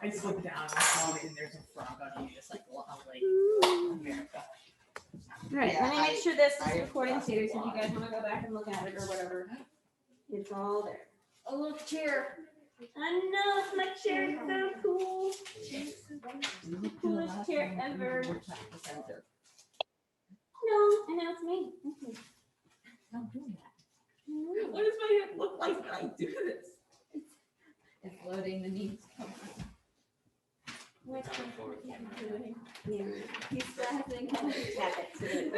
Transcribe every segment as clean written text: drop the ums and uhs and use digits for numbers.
I just looked down and saw it, and there's a frog on you, just like America. All right, let me make sure this is recording too, so if you guys want to go back and look at it or whatever, it's all there. Oh, look, chair. I know, it's my chair, it's so cool. The coolest chair ever. No, I know it's me. Okay. Don't do that. What does my head look like when I do this? It's loading the needs. What's doing? Yeah. He still hasn't come to tap it.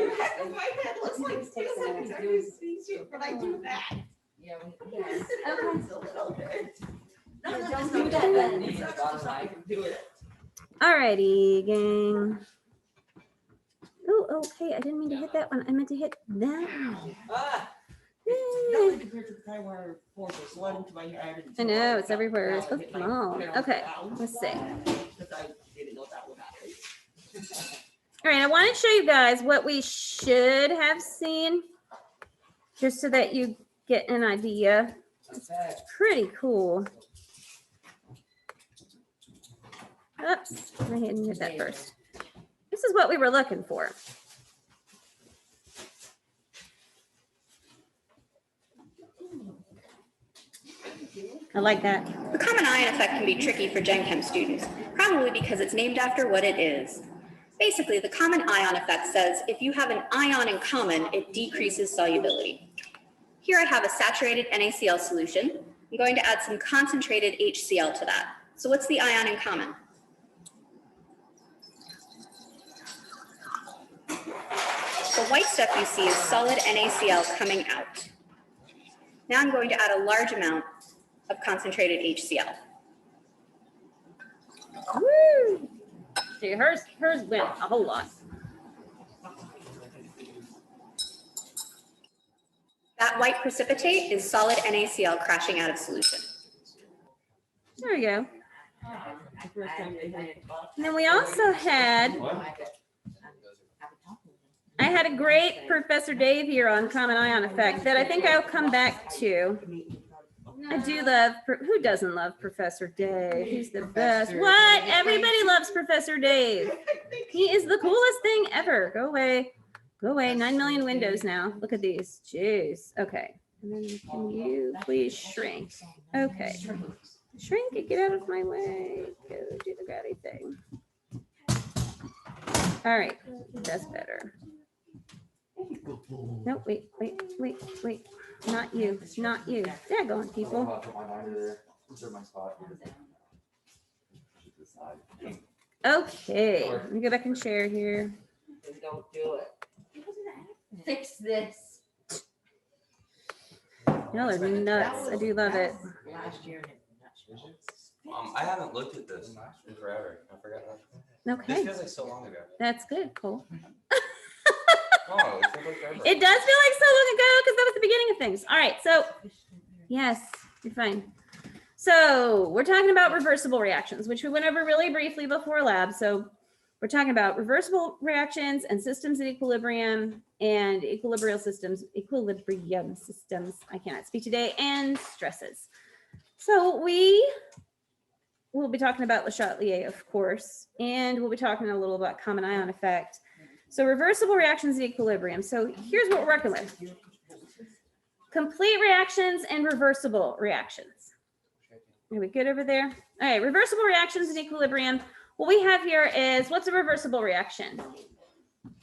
My head looks like this every time I see you, but I do that. Yeah. Yes. Okay. It's a little bit. No, don't do that then. It's not just I can do it. Alrighty, gang. Oh, okay. I didn't mean to hit that one. I meant to hit that one. Ah. Yay. Nothing compared to the time where I forced a sled into my hair. I know, it's everywhere. It's so small. Okay, let's see. Because I didn't know that would happen. All right, I want to show you guys what we should have seen, just so that you get an idea. It's pretty cool. Oops, I didn't hit that first. This is what we were looking for. I like that. The common ion effect can be tricky for Gen Chem students, probably because it's named after what it is. Basically, the common ion effect says if you have an ion in common, it decreases solubility. Here I have a saturated NaCl solution. I'm going to add some concentrated HCl to that. So what's the ion in common? The white stuff you see is solid NaCl coming out. Now I'm going to add a large amount of concentrated HCl. Woo! See, hers went a whole lot. That white precipitate is solid NaCl crashing out of solution. There we go. And then we also had, I had a great Professor Dave here on common ion effect that I think I'll come back to. I do love, who doesn't love Professor Dave? He's the best. What? Everybody loves Professor Dave. He is the coolest thing ever. Go away. Go away. 9 million windows now. Look at these. Jeez. Okay. And then can you please shrink? Okay. Shrink it. Get out of my way. Go do the grabby thing. All right. That's better. No, wait. Not you. Not you. Daggone people. Okay. Let me go back and share here. Don't do it. Fix this. Y'all are nuts. I do love it. Last year. I haven't looked at this in forever. I forgot that. This Okay. feels like so long ago. That's good, Cole. Oh, it feels like forever. It does feel like so long ago because that was the beginning of things. All right. So, yes, you're fine. So, we're talking about reversible reactions, which we went over really briefly before lab. So, we're talking about reversible reactions and systems at equilibrium and equilibrium systems. I cannot speak today, and stresses. So, we will be talking about Le Chatelier, of course, and we'll be talking a little about common ion effect. So reversible reactions at equilibrium. So here's what we're working with. Complete reactions and reversible reactions. Are we good over there? All right, reversible reactions at equilibrium. What we have here is, what's a reversible reaction?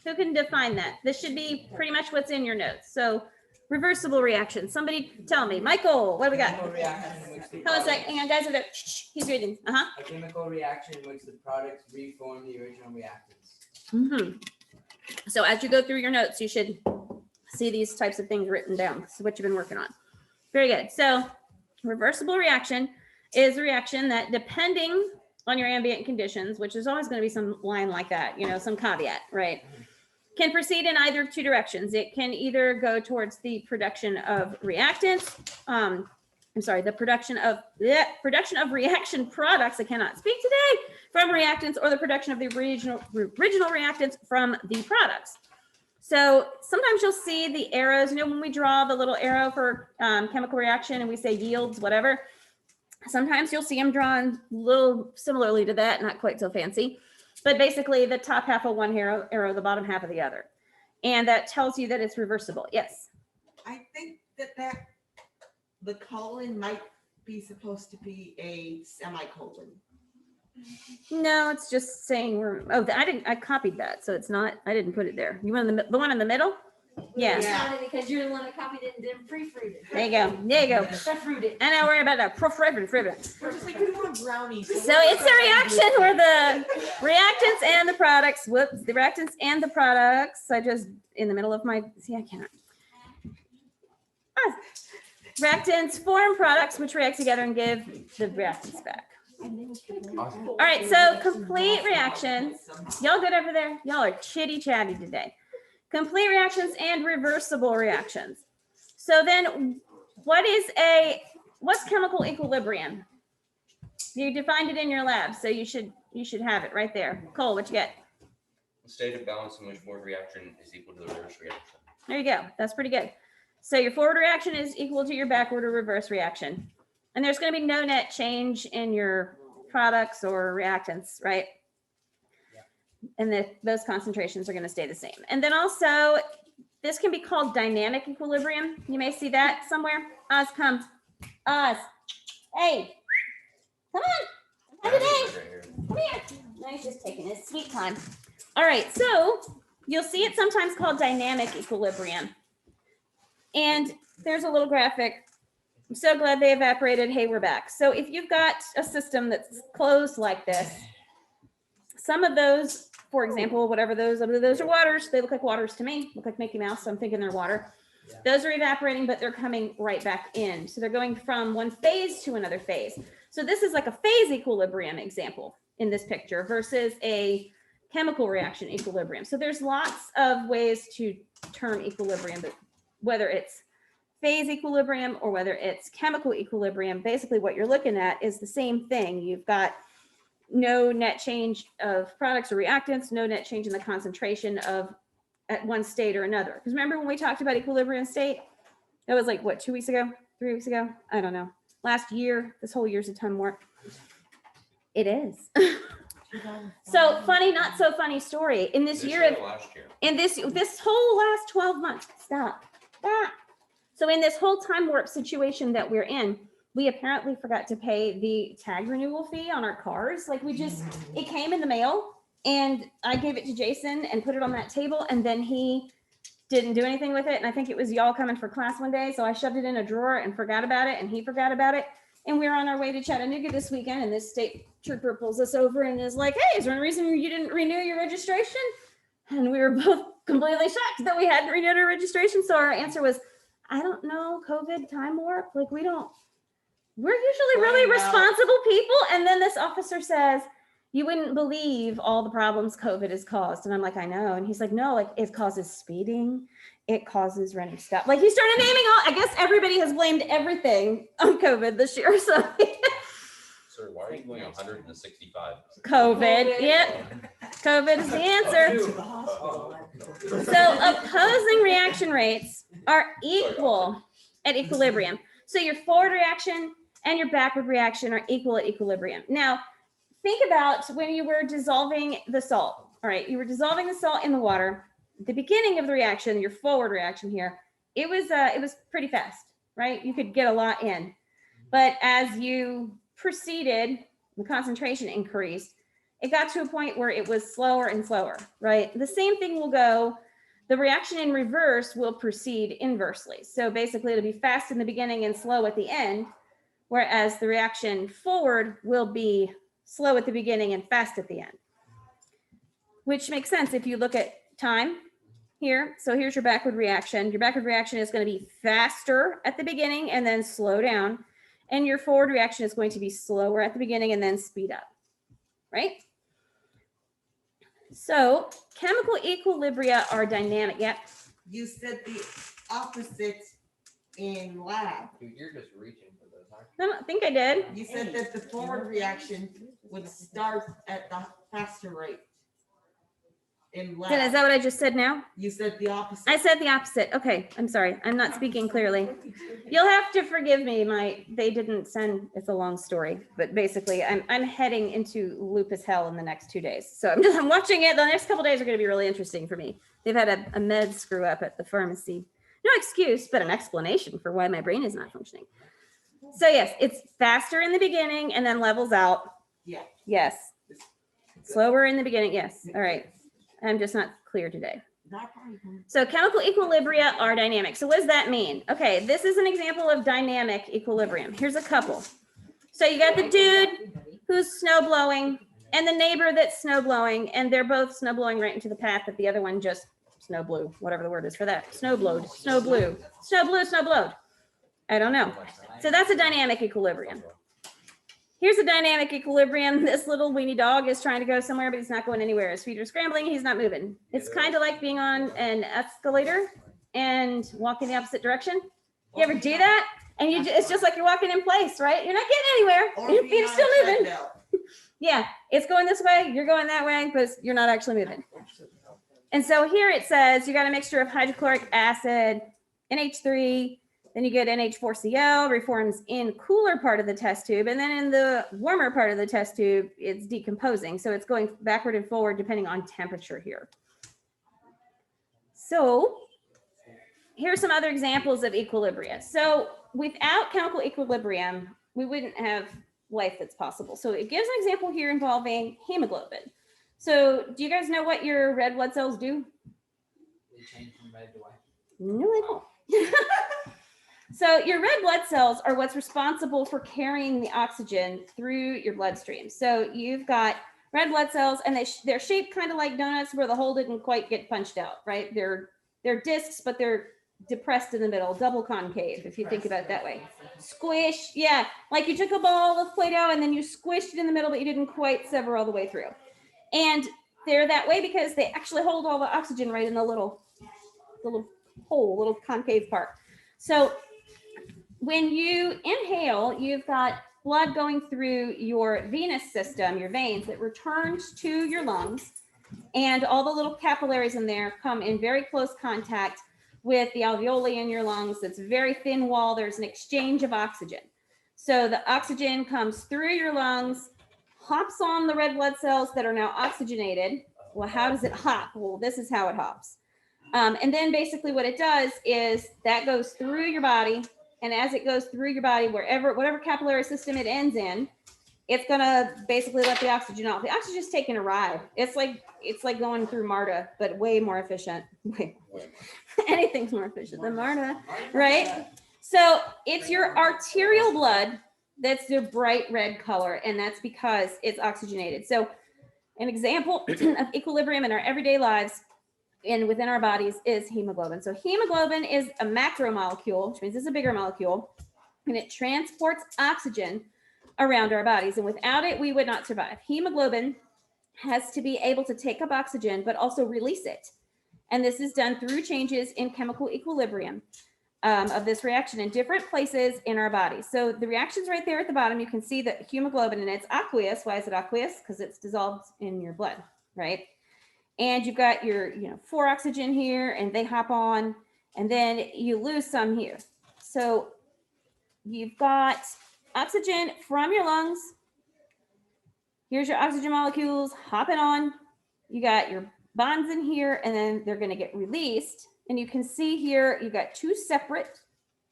Who can define that? This should be pretty much what's in your notes. So reversible reaction. Somebody tell me. Michael, what do we got? Chemical reaction in which the Hold on a sec. products- Hang on, guys. He's reading. A chemical reaction in which the products reform the original reactants. Mm-hmm. So as you go through your notes, you should see these types of things written down. This is what you've been working on. Very good. So reversible reaction is a reaction that, depending on your ambient conditions, which is always going to be some line like that, you know, some caveat, right, can proceed in either of two directions. It can either go towards the production of reactants, the production of reaction products, I cannot speak today, from reactants, or the production of the original reactants from the products. So sometimes you'll see the arrows, you know, when we draw the little arrow for chemical reaction and we say yields, whatever, Sometimes you'll see them drawn a little similarly to that, not quite so fancy, but basically the top half of one arrow, the bottom half of the other. And that tells you that it's reversible. Yes. I think that the colon might be supposed to be a semicolon. No, it's just saying I copied that. So it's not, I didn't put it there. You want the one in the middle? Yeah. It's not because you're the one that copied it and didn't proofread it. There you go. There you go. Proofread it. And now worry about that. We're just like, we don't want brownies. So it's a reaction where the reactants and the products, whoops, the reactants and the products, I just, in the middle of my, see, I can't. Reactants form products which react together and give the reactants back. Awesome. All right, so complete reactions. Y'all good over there? Y'all are chitty chatty today. Complete reactions and reversible reactions. So then what's chemical equilibrium? You defined it in your lab, so you should have it right there. Cole, what you get? A state of balance in which forward reaction is equal to the reverse reaction. There you go. That's pretty good. So your forward reaction is equal to your backward or reverse reaction. And there's going to be no net change in your products or reactants, right? And those concentrations are going to stay the same. And then also, this can be called dynamic equilibrium. You may see that somewhere. Oz, come. Oz. Hey. Come on. Have a day. Right here. Come here. No, he's just taking his sweet time. All right, so you'll see it sometimes called dynamic equilibrium. And there's a little graphic. I'm so glad they evaporated. Hey, we're back. So if you've got a system that's closed like this, some of those, for example, whatever those are waters. They look like waters to me, look like Mickey Mouse. So I'm thinking they're water. Yeah. Those are evaporating, but they're coming right back in. So they're going from one phase to another phase. So this is like a phase equilibrium example in this picture versus a chemical reaction equilibrium. So there's lots of ways to term equilibrium, but whether it's phase equilibrium or whether it's chemical equilibrium, basically what you're looking at is the same thing. You've got no net change of products or reactants, no net change in the concentration of at one state or another. Because remember when we talked about equilibrium state, that was like what, 2 weeks ago, 3 weeks ago? I don't know. Last year, this whole year's a ton more. It is. So funny, not so funny story. In this year of last year. in this whole last 12 months, stop. So in this whole time warp situation that we're in, we apparently forgot to pay the tag renewal fee on our cars. Like it came in the mail and I gave it to Jason and put it on that table and then he didn't do anything with it. And I think it was y'all coming for class one day. So I shoved it in a drawer and forgot about it and he forgot about it. And we were on our way to Chattanooga this weekend and this state trooper pulls us over and is like, hey, is there any reason you didn't renew your registration? And we were both completely shocked that we hadn't renewed our registration. So our answer was, I don't know, COVID time warp. Like we're usually really responsible people. And then this officer says, you wouldn't believe all the problems COVID has caused. And I'm like, I know. And he's like, no, like it causes speeding. It causes running stop. Like he started naming I guess everybody has blamed everything on COVID this year. So Sir, why are you going 165? COVID. Yep. COVID is the answer. So opposing reaction rates are equal at equilibrium. So your forward reaction and your backward reaction are equal at equilibrium. Now, think about when you were dissolving the salt. All right, you were dissolving the salt in the water. At the beginning of the reaction, your forward reaction here, it was pretty fast, right? You could get a lot in. But as you proceeded, the concentration increased. It got to a point where it was slower and slower, right? The same thing will go, the reaction in reverse will proceed inversely. So basically it'll be fast in the beginning and slow at the end, whereas the reaction forward will be slow at the beginning and fast at the end. Which makes sense if you look at time here. So here's your backward reaction. Your backward reaction is going to be faster at the beginning and then slow down. And your forward reaction is going to be slower at the beginning and then speed up, right? So chemical equilibria are dynamic. Yep. You said the opposite in lab. Dude, you're just reaching for those, aren't I don't think I did. You said that the forward reaction would start at the faster rate. in Is lab. that what I just said now? You said the opposite. I said the opposite. Okay, I'm sorry. I'm not speaking clearly. You'll have to forgive me. They didn't send, it's a long story, but basically I'm heading into lupus hell in the next 2 days. So I'm watching it. The next couple days are going to be really interesting for me. They've had a med screw up at the pharmacy. No excuse, but an explanation for why my brain is not functioning. So yes, it's faster in the beginning and then levels out. Yeah. Yes. Slower in the beginning. Yes. All right. I'm just not clear today. Not a problem. So chemical equilibria are dynamic. So what does that mean? Okay, this is an example of dynamic equilibrium. Here's a couple. So you got the dude who's snow blowing and the neighbor that's snow blowing, and they're both snow blowing right into the path that the other one just snow blew, whatever the word is for that. Snow blowed, snow blew, snow blew, snow blowed. I don't know. So that's a dynamic equilibrium. Here's a dynamic equilibrium. This little weenie dog is trying to go somewhere, but he's not going anywhere. His feet are scrambling. He's not moving. It's kind of like being on an escalator and walking the opposite direction. You ever do that? And it's just like you're walking in place, right? You're not getting anywhere. Or Your feet being are on still a moving. treadmill. Yeah, it's going this way. You're going that way, but you're not actually moving. And so here it says you got a mixture of hydrochloric acid, NH3, then you get NH4Cl, reforms in cooler part of the test tube. And then in the warmer part of the test tube, it's decomposing. So it's going backward and forward depending on temperature here. So here's some other examples of equilibria. So without chemical equilibrium, we wouldn't have life that's possible. So it gives an example here involving hemoglobin. So do you guys know what your red blood cells do? They change from red to white. No, they don't. So your red blood cells are what's responsible for carrying the oxygen through your bloodstream. So you've got red blood cells, and they're shaped kind of like donuts where the hole didn't quite get punched out, right? They're discs, but they're depressed in the middle, double concave, if you think about it that way. Squish, yeah, like you took a ball of Play-Doh and then you squished it in the middle, but you didn't quite sever all the way through. And they're that way because they actually hold all the oxygen right in the little hole, little concave part. So when you inhale, you've got blood going through your venous system, your veins, that returns to your lungs, and all the little capillaries in there come in very close contact with the alveoli in your lungs. It's a very thin wall. There's an exchange of oxygen. So the oxygen comes through your lungs, hops on the red blood cells that are now oxygenated. Well, how does it hop? Well, this is how it hops. And then basically what it does is that goes through your body. And as it goes through your body, whatever capillary system it ends in, it's gonna basically let the oxygen off. The oxygen's taking a ride. It's like going through MARTA, but way more efficient. Anything's more efficient than MARTA, right? So it's your arterial blood that's the bright red color, and that's because it's oxygenated. So an example of equilibrium in our everyday lives and within our bodies is hemoglobin. So hemoglobin is a macromolecule, which means it's a bigger molecule, and it transports oxygen around our bodies. And without it, we would not survive. Hemoglobin has to be able to take up oxygen, but also release it. And this is done through changes in chemical equilibrium of this reaction in different places in our bodies. So the reaction's right there at the bottom. You can see that hemoglobin, and it's aqueous. Why is it aqueous? Because it's dissolved in your blood, right? And you've got your 4 oxygen here, and they hop on, and then you lose some here. So you've got oxygen from your lungs. Here's your oxygen molecules hopping on. You got your bonds in here, and then they're going to get released. And you can see here, you've got 2 separate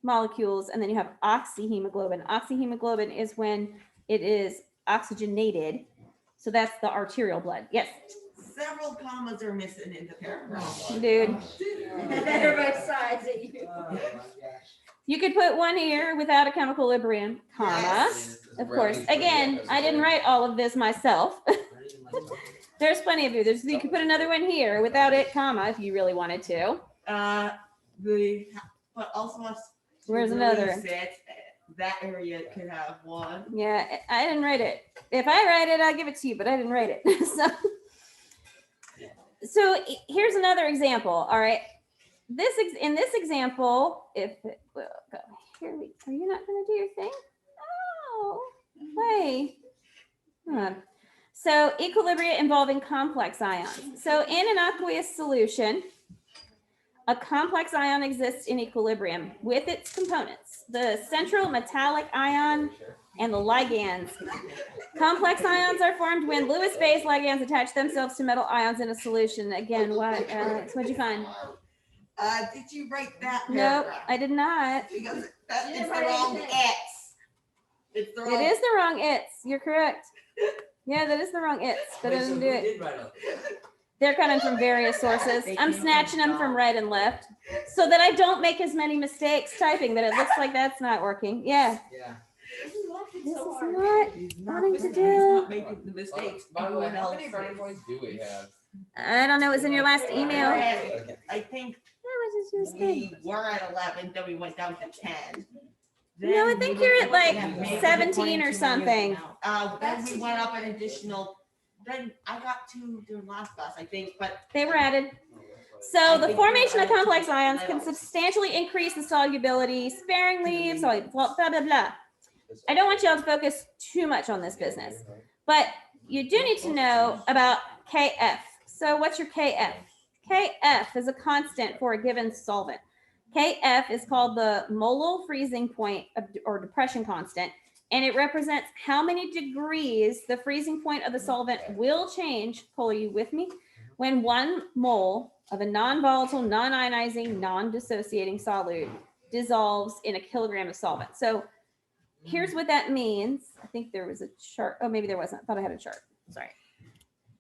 molecules, and then you have oxyhemoglobin. Oxyhemoglobin is when it is oxygenated. So that's the arterial blood. Yes. Several commas are missing in the paragraph. Dude, Everybody sides at you. Oh my gosh. you could put one here without a chemical equilibrium, comma. Yes. Of course. Again, I didn't write all of this myself. There's plenty of you. You could put another one here without it, comma, if you really wanted to. But also us. Where's another? That area could have one. Yeah, I didn't write it. If I write it, I'll give it to you, but I didn't write it. So here's another example. All right. In this example, if it will go here, are you not going to do your thing? Oh, play. Huh. So equilibria involving complex ions. So in an aqueous solution, a complex ion exists in equilibrium with its components, the central metallic ion and the ligands. Complex ions are formed when Lewis-based ligands attach themselves to metal ions in a solution. Again, what, Alex, what'd you find? Did you write that Nope, paragraph? I did not. Because that You is didn't the write wrong anything. X. It's the It wrong. is the wrong it's. You're correct. Yeah, that is the wrong it's, but I Wait, so didn't who do it. did write up? They're coming from various sources. They I'm came snatching from them from John. right and left so that I don't make as many mistakes typing that it looks like that's not working. Yeah. Yeah. This is not He's not, wanting to he's do- not making the mistakes. By the way, Everyone how else many is. brownie points do we have? I don't know. It was in your last email. I think That was just good. we were at 11, then we went down to 10. No, I Then think we you're were- at like yeah, maybe 17 or 22 something. now. Then we went up an additional, then I got 2 during last class, I think, but They were added. So the formation of complex ions can substantially increase the solubility, sparingly soluble, blah, blah, blah. I don't want y'all to focus too much on this business, but you do need to know about KF. So what's your KF? KF is a constant for a given solvent. KF is called the molal freezing point or depression constant, and it represents how many degrees the freezing point of the solvent will change. Cole, are you with me? When 1 mole of a non-volatile, non-ionizing, non-dissociating solute dissolves in a kilogram of solvent. So here's what that means. I think there was a chart. Oh, maybe there wasn't. I thought I had a chart. Sorry.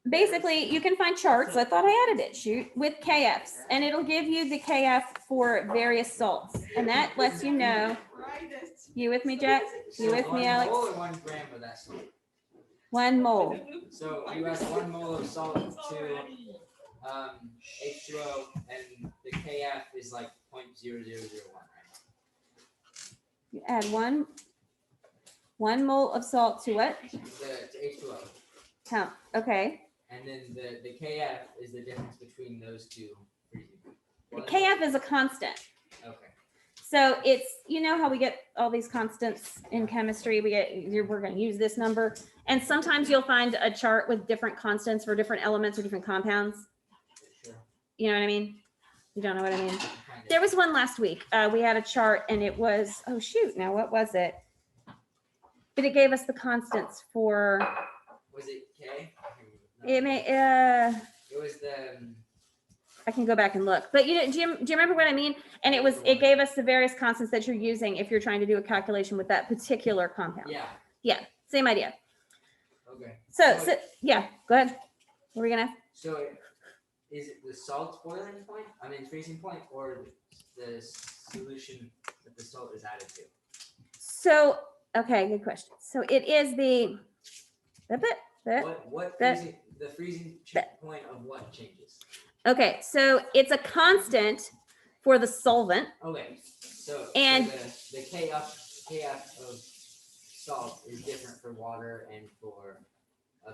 Basically, you can find charts. I thought I added it, shoot, with KFs, and it'll give you the KF for various salts. And that lets you know. You with me, Jack? You with me, Alex? 1 mole or 1 gram of that salt? 1 mole. So you add 1 mole of salt to H2O, and the KF is like 0.0001, right? You add one mole of salt to what? To H2O. Count. Okay. And then the KF is the difference between those two freezing The points. KF is a constant. Okay. So it's, you know how we get all these constants in chemistry? We're going to use this number. And sometimes you'll find a chart with different constants for different elements or different compounds. Sure. You know what I mean? You don't know what I mean? Kind of. There was one last week. We had a chart and it was, oh shoot, now what was it? But it gave us the constants for, Was it K? No. it may, It was the I can go back and look, but do you remember what I mean? And it gave us the various constants that you're using if you're trying to do a calculation with that particular compound. yeah. Same idea. Okay. So yeah, go ahead. What were we gonna? So is it the salt boiling point? I mean freezing point, or the solution that the salt is added to? So okay, good question. So it is the What that- freezing, the freezing point of what changes? okay. So it's a constant for the solvent. Okay, so And- the KF of salt is different for water and for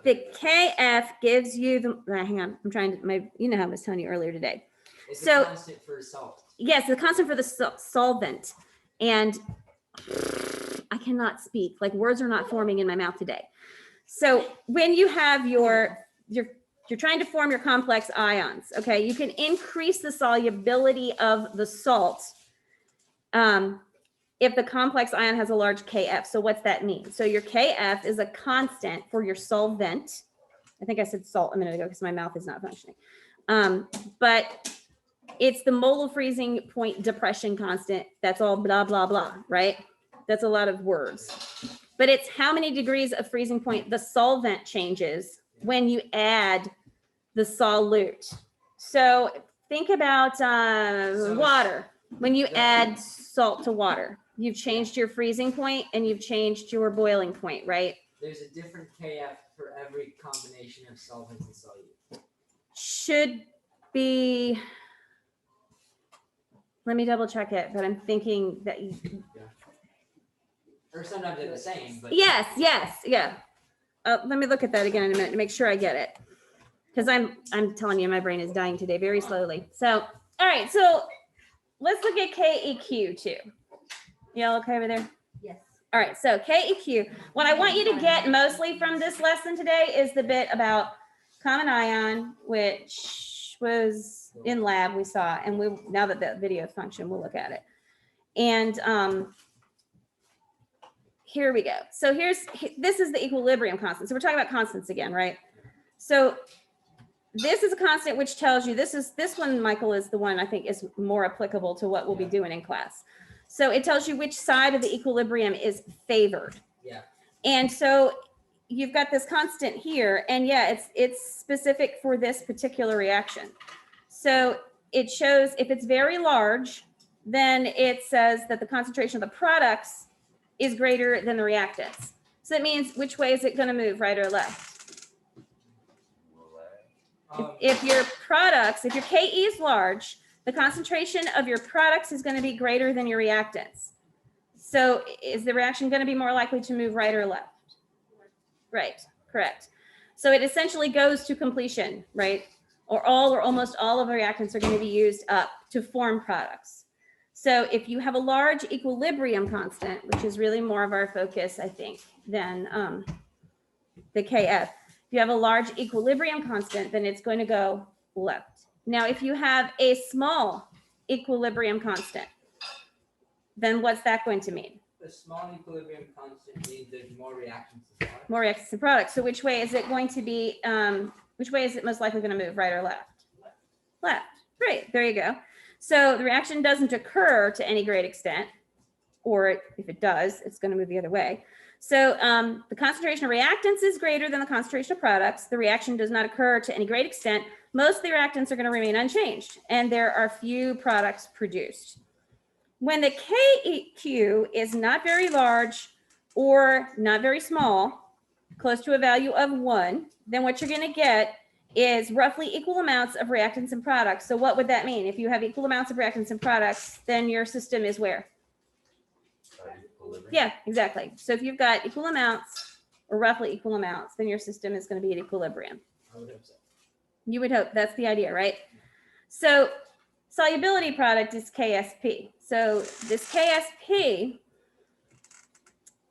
The KF gives you the. Hang on, I'm trying to. You know how I was telling you earlier today. It's so- a constant for salt. Yes, the constant for the solvent, and I cannot speak. Like words are not forming in my mouth today. So when you have you're trying to form your complex ions, okay, you can increase the solubility of the salt if the complex ion has a large KF. So what's that mean? So your KF is a constant for your solvent. I think I said salt a minute ago because my mouth is not functioning. But it's the molar freezing point depression constant. That's all blah, blah, blah, right? That's a lot of words. But it's how many degrees of freezing point the solvent changes when you add the solute. So think about water. When you add salt to water, you've changed your freezing point and you've changed your boiling point, right? There's a different KF for every combination of solvents and solute. Should be, let me double check it, but I'm thinking that, Or sometimes they're the same, but yes, yeah. Let me look at that again in a minute to make sure I get it. Because I'm telling you, my brain is dying today very slowly. So, all right, so let's look at KEQ too. Y'all okay over there? Yes. All right, so KEQ. What I want you to get mostly from this lesson today is the bit about common ion, which was in lab we saw, and we now that the video function, we'll look at it. And here we go. So this is the equilibrium constant. So we're talking about constants again, right? So this is a constant which tells you this one, Michael, is the one I think is more applicable to what we'll be doing in class. So it tells you which side of the equilibrium is favored. Yeah. And so you've got this constant here, and yeah, it's specific for this particular reaction. So it shows if it's very large, then it says that the concentration of the products is greater than the reactants. So that means which way is it going to move, right or left? If your products, if your KE is large, the concentration of your products is going to be greater than your reactants. So is the reaction going to be more likely to move right or left? Right, correct. So it essentially goes to completion, right? Or all or almost all of the reactants are going to be used up to form products. So if you have a large equilibrium constant, which is really more of our focus, I think, than the KF, if you have a large equilibrium constant, then it's going to go left. Now, if you have a small equilibrium constant, then what's that going to mean? The small equilibrium constant means there's more reactions to products. More reactants to products. So which way is it going to be, which way is it most likely going to move, right or left? Left. Great, there you go. So the reaction doesn't occur to any great extent, or if it does, it's going to move the other way. So the concentration of reactants is greater than the concentration of products. The reaction does not occur to any great extent. Most of the reactants are going to remain unchanged, and there are few products produced. When the KEQ is not very large or not very small, close to a value of 1, then what you're going to get is roughly equal amounts of reactants and products. So what would that mean? If you have equal amounts of reactants and products, then your system is where? Yeah, exactly. So if you've got equal amounts or roughly equal amounts, then your system is going to be at equilibrium. I would hope so. You would hope. That's the idea, right? So solubility product is KSP. So this KSP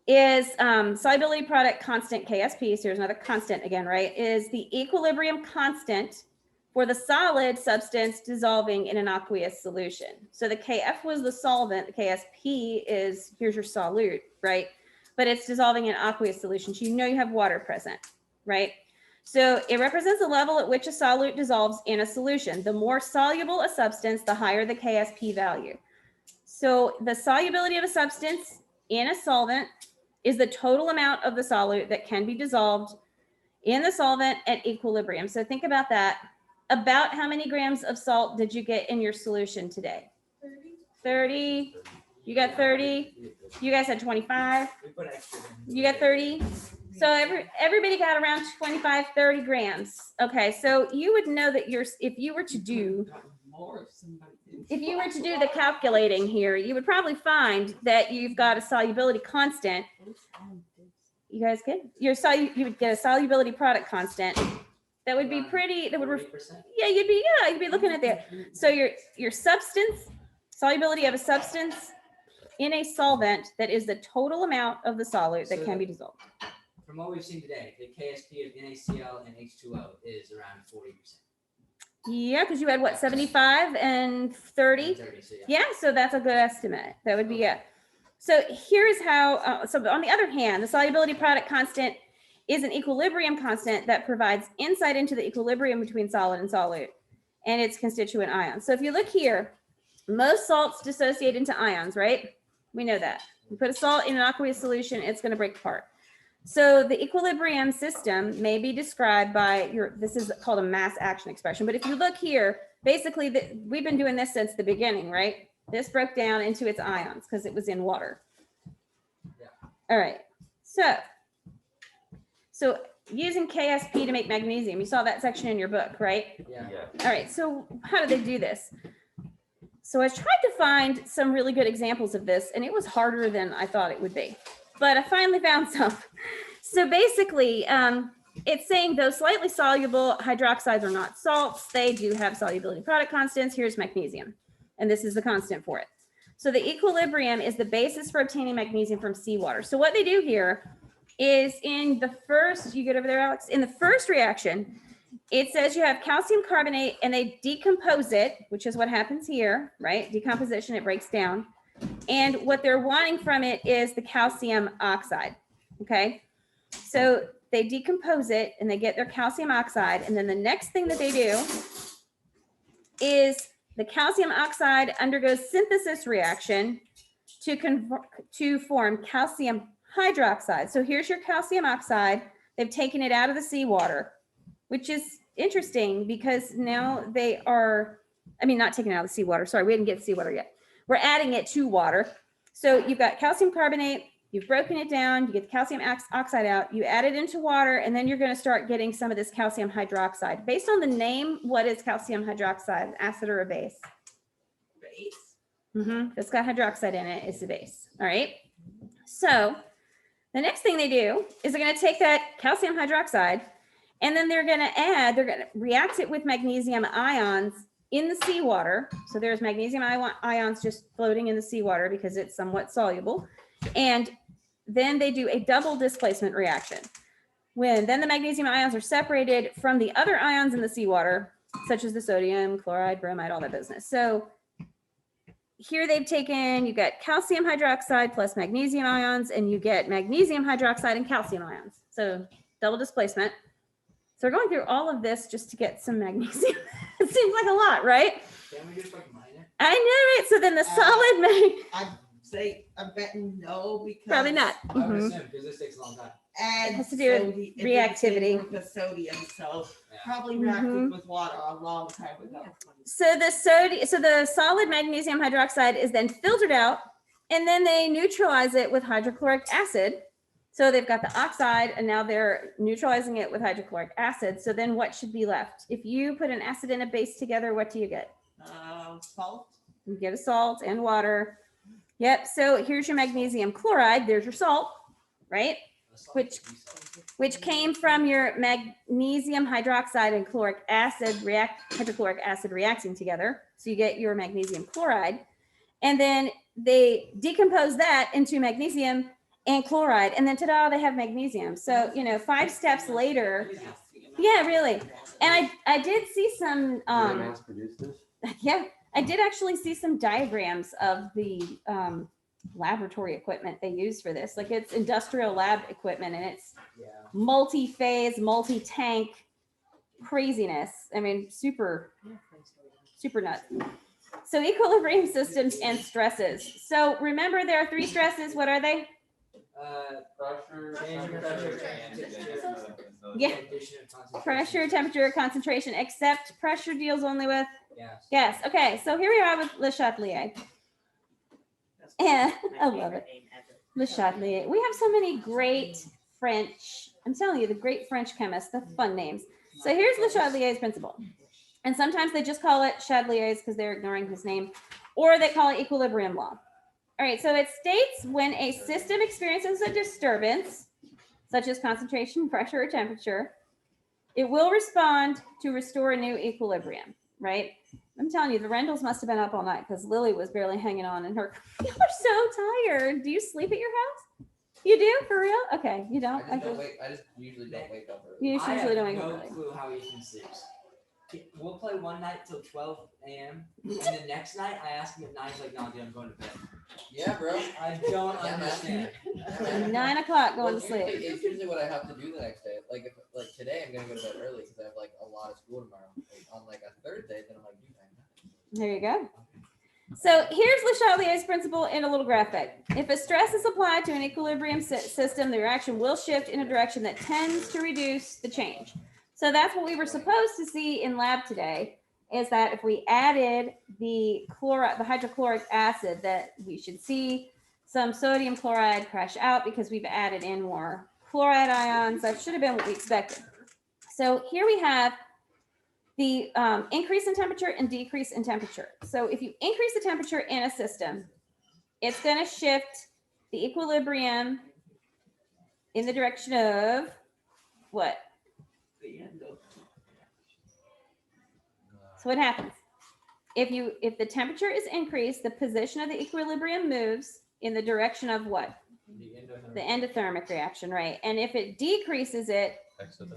is solubility product constant KSP. So here's another constant again, right? Is the equilibrium constant for the solid substance dissolving in an aqueous solution. So the KF was the solvent. The KSP is, here's your solute, right? But it's dissolving in aqueous solution. So you know you have water present, right? So it represents the level at which a solute dissolves in a solution. The more soluble a substance, the higher the KSP value. So the solubility of a substance in a solvent is the total amount of the solute that can be dissolved in the solvent at equilibrium. So think about that. About how many grams of salt did you get in your solution today? 30. You got 30. You guys had 25. We put extra in. You got 30. So everybody got around 25, 30 grams. Okay, so you would know that if you were to do the calculating here, you would probably find that you've got a solubility constant. You guys good? You would get a solubility product constant. That would be pretty, that would, 40%. you'd be looking at that. So your substance, solubility of a substance in a solvent, that is the total amount of the solute that can be dissolved. From what we've seen today, the KSP of NaCl and H2O is around 40%. Yeah, because you had what, 75 and 30? 30, so Yeah, so that's a good estimate. That would be it. So here's how, so on the other hand, the solubility product constant is an equilibrium constant that provides insight into the equilibrium between solid and solute and its constituent ions. So if you look here, most salts dissociate into ions, right? We know that. You put a salt in an aqueous solution, it's going to break apart. So the equilibrium system may be described by this is called a mass action expression. But if you look here, basically we've been doing this since the beginning, right? This broke down into its ions because it was in water. Yeah. All right. So using KSP to make magnesium, you saw that section in your book, right? Yeah. Yeah. All right. So how do they do this? So I tried to find some really good examples of this, and it was harder than I thought it would be. But I finally found some. So basically, it's saying those slightly soluble hydroxides are not salts. They do have solubility product constants. Here's magnesium, and this is the constant for it. So the equilibrium is the basis for obtaining magnesium from seawater. So what they do here is in the first, you get over there, Alex, in the first reaction, it says you have calcium carbonate and they decompose it, which is what happens here, right? Decomposition, it breaks down. And what they're wanting from it is the calcium oxide, okay? So they decompose it and they get their calcium oxide. And then the next thing that they do is the calcium oxide undergoes synthesis reaction to form calcium hydroxide. So here's your calcium oxide. They've taken it out of the seawater, which is interesting because now they are, I mean, not taking it out of the seawater. Sorry, we didn't get seawater yet. We're adding it to water. So you've got calcium carbonate, you've broken it down, you get the calcium oxide out, you add it into water, and then you're going to start getting some of this calcium hydroxide. Based on the name, what is calcium hydroxide, acid or a base? Base. It's got hydroxide in it, it's a base. All right. So the next thing they do is they're going to take that calcium hydroxide and then they're going to react it with magnesium ions in the seawater. So there's magnesium ions just floating in the seawater because it's somewhat soluble. And then they do a double displacement reaction. When then the magnesium ions are separated from the other ions in the seawater, such as the sodium, chloride, bromide, all that business. So here they've taken, you get calcium hydroxide plus magnesium ions, and you get magnesium hydroxide and calcium ions. So double displacement. So we're going through all of this just to get some magnesium. It seems like a lot, right? Can we just like mine it? I know it. So then the solid I'd say I'm betting no because probably not. I would assume, because this takes a long time. And It has to do with sodi- it reactivity. did the sodium, so Yeah. probably reacted with water a long time ago. So the solid magnesium hydroxide is then filtered out, and then they neutralize it with hydrochloric acid. So they've got the oxide, and now they're neutralizing it with hydrochloric acid. So then what should be left? If you put an acid and a base together, what do you get? Salt. You get a salt and water. Yep. So here's your magnesium chloride. There's your salt, right? Which came from your magnesium hydroxide and chloric acid hydrochloric acid reacting together. So you get your magnesium chloride. And then they decompose that into magnesium and chloride. And then ta-da, they have magnesium. So, 5 steps later. Yeah, really. And I did see some, yeah, I did actually see some diagrams of the laboratory equipment they use for this. Like it's industrial lab equipment and it's Yeah. multi-phase, multi-tank craziness. I mean, super nuts. So equilibrium systems and stresses. So remember there are 3 stresses. What are they? Yeah. Pressure, temperature, concentration, except pressure deals only with gas. Okay, so here we are with Le Chatelier. Yeah, I love it. Le Chatelier. We have so many great French, I'm telling you, the great French chemists, the fun names. So here's Le Chatelier's principle. And sometimes they just call it Chatelier's because they're ignoring his name, or they call it equilibrium law. All right, so it states when a system experiences a disturbance, such as concentration, pressure, or temperature, it will respond to restore a new equilibrium, right? I'm telling you, the Rendels must have been up all night because Lily was barely hanging on and you are so tired. Do you sleep at your house? You do? For real? Okay, you don't? I just usually don't wake up early. You I usually have don't wake up no early. clue how Ethan sleeps. We'll play one night till 12 a.m. and the next night I ask him at 9, he's like, no, dude, I'm going to bed. Yeah, bro. I don't Yeah, man. understand. 9 o'clock going Well, to sleep. It's usually what I have to do the next day. Like today, I'm gonna go to bed early because I have like a lot of school tomorrow. Like, on like a Thursday, then I'm like, dude, I'm There you go. So here's Le Chatelier's principle in a little graphic. If a stress is applied to an equilibrium system, the reaction will shift in a direction that tends to reduce the change. So that's what we were supposed to see in lab today, is that if we added the hydrochloric acid, that we should see some sodium chloride crash out because we've added in more chloride ions. That should have been what we expected. So here we have the increase in temperature and decrease in temperature. So if you increase the temperature in a system, it's going to shift the equilibrium in the direction of what? So what happens? if the temperature is increased, the position of the equilibrium moves in the direction of what? The endothermic reaction, right? And if it decreases it,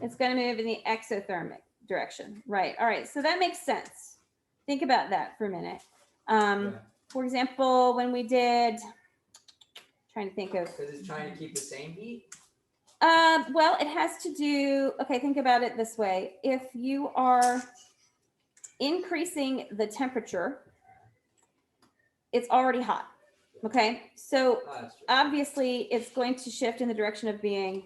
it's going to move in the exothermic direction, right? All right, so that makes sense. Think about that for a minute. For example, when we did, trying to think of, Because it's trying to keep the same heat. well, it has to do, okay, think about it this way. If you are increasing the temperature, it's already hot, okay? So Oh, that's true. obviously it's going to shift in the direction of being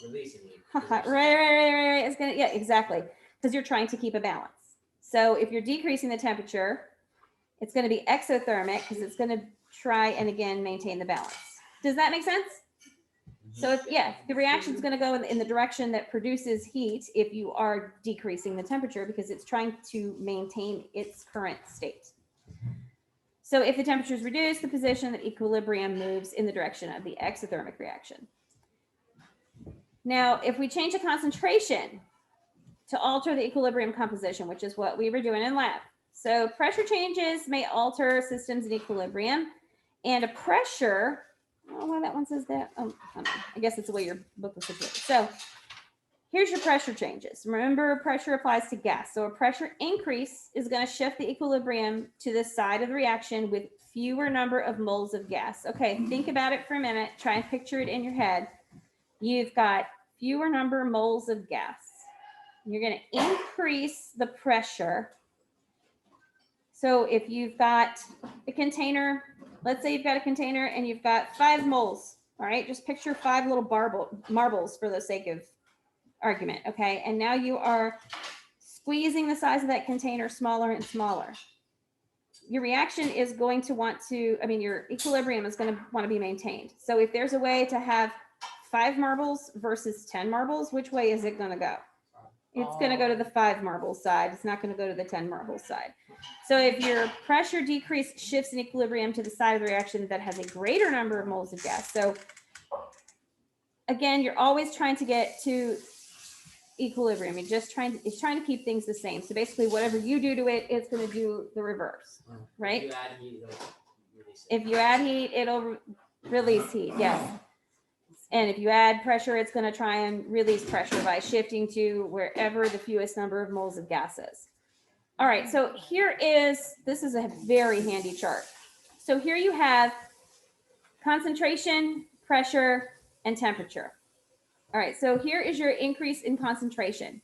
Releasing heat. right. It's gonna, yeah, exactly. Because you're trying to keep a balance. So if you're decreasing the temperature, it's going to be exothermic because it's going to try and again maintain the balance. Does that make sense? So if, yeah, the reaction is going to go in the direction that produces heat if you are decreasing the temperature because it's trying to maintain its current state. So if the temperature is reduced, the position of equilibrium moves in the direction of the exothermic reaction. Now, if we change the concentration to alter the equilibrium composition, which is what we were doing in lab. So pressure changes may alter systems in equilibrium, and a pressure, oh, well, that one says that. Oh, I guess it's the way your book was situated. So here's your pressure changes. Remember, pressure applies to gas. So a pressure increase is going to shift the equilibrium to the side of the reaction with fewer number of moles of gas. Okay, think about it for a minute. Try and picture it in your head. You've got fewer number of moles of gas. You're going to increase the pressure. So if you've got a container, let's say you've got a container and you've got 5 moles, all right? Just picture 5 little marbles for the sake of argument, okay? And now you are squeezing the size of that container smaller and smaller. Your reaction is going to want to, your equilibrium is going to want to be maintained. So if there's a way to have 5 marbles versus 10 marbles, which way is it going to go? It's going to go to the 5 marble side. It's not going to go to the 10 marble side. So if your pressure decrease shifts in equilibrium to the side of the reaction that has a greater number of moles of gas. So again, you're always trying to get to equilibrium. It's trying to keep things the same. So basically whatever you do to it, it's going to do the reverse, right? If you add heat, it'll release it. If you add heat, it'll release heat. Yes. And if you add pressure, it's going to try and release pressure by shifting to wherever the fewest number of moles of gas is. All right, so this is a very handy chart. So here you have concentration, pressure, and temperature. All right, so here is your increase in concentration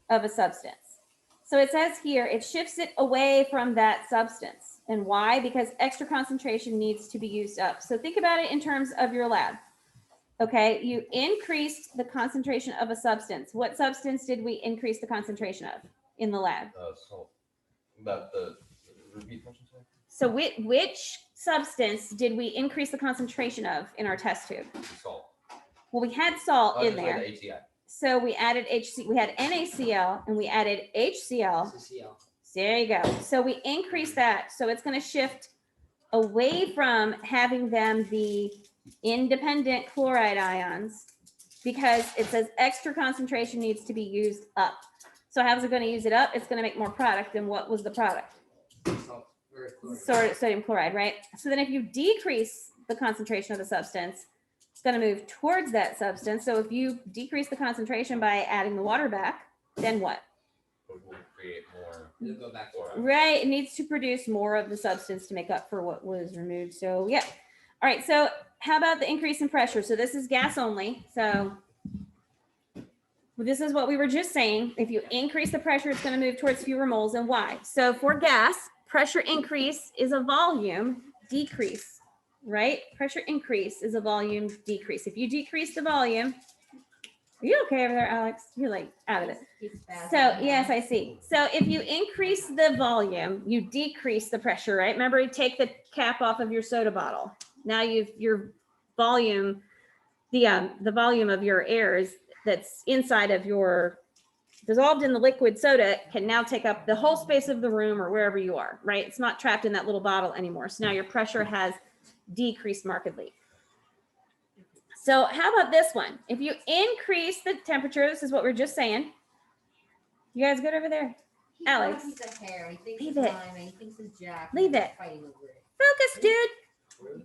of a substance. So it says here, it shifts it away from that substance. And why? Because extra concentration needs to be used up. So think about it in terms of your lab. Okay, you increased the concentration of a substance. What substance did we increase the concentration of in the lab? Salt. About the repeat question, sorry? So which substance did we increase the concentration of in our test tube? Salt. Well, we had salt in there. The ATI. So we added we had NaCl and we added HCl. CCl. There you go. So we increased that. So it's going to shift away from having them be independent chloride ions because it says extra concentration needs to be used up. So how's it going to use it up? It's going to make more product than what was the product? Salt or chloride. Sodium chloride, right? So then if you decrease the concentration of the substance, it's going to move towards that substance. So if you decrease the concentration by adding the water back, then what? It will create more. It'll go back to chloride. Right, it needs to produce more of the substance to make up for what was removed. So yeah. All right, so how about the increase in pressure? So this is gas only. So this is what we were just saying. If you increase the pressure, it's going to move towards fewer moles. And why? So for gas, pressure increase is a volume decrease, right? Pressure increase is a volume decrease. If you decrease the volume, are you okay over there, Alex? You're like out of it. So yes, I see. So if you increase the volume, you decrease the pressure, right? Remember, you take the cap off of your soda bottle. Now your volume, the volume of your air that's inside of your dissolved in the liquid soda can now take up the whole space of the room or wherever you are, right? It's not trapped in that little bottle anymore. So now your pressure has decreased markedly. So how about this one? If you increase the temperature, this is what we're just saying. You guys good over there? He's got a Alex. piece of hair. He thinks Leave it's it. mine, and he thinks it's Jack. Leave and we're it. Fighting over it. Focus, dude.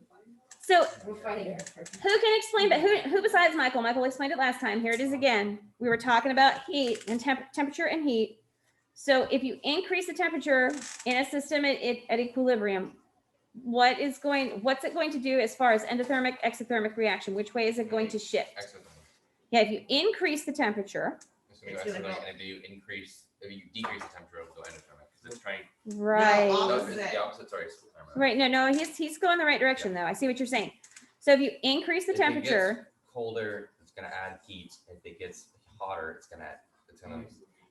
So We're fighting over it. who can explain, but who besides Michael? Michael explained it last time. Here it is again. We were talking about heat and temperature and heat. So if you increase the temperature in a system at equilibrium, what's it going to do as far as endothermic, exothermic reaction? Which way is it going to shift? Excellent. Yeah, if you increase the temperature, So It's gonna excellent, go- and if you decrease the temperature, it will go endothermic because it's trying. right? No, No, Opposite. it's the opposite. Sorry. it's thermal. Right. No, he's going the right direction though. I see what you're saying. So if you increase the If it gets temperature, colder, it's gonna add heat. If it gets hotter, it's gonna.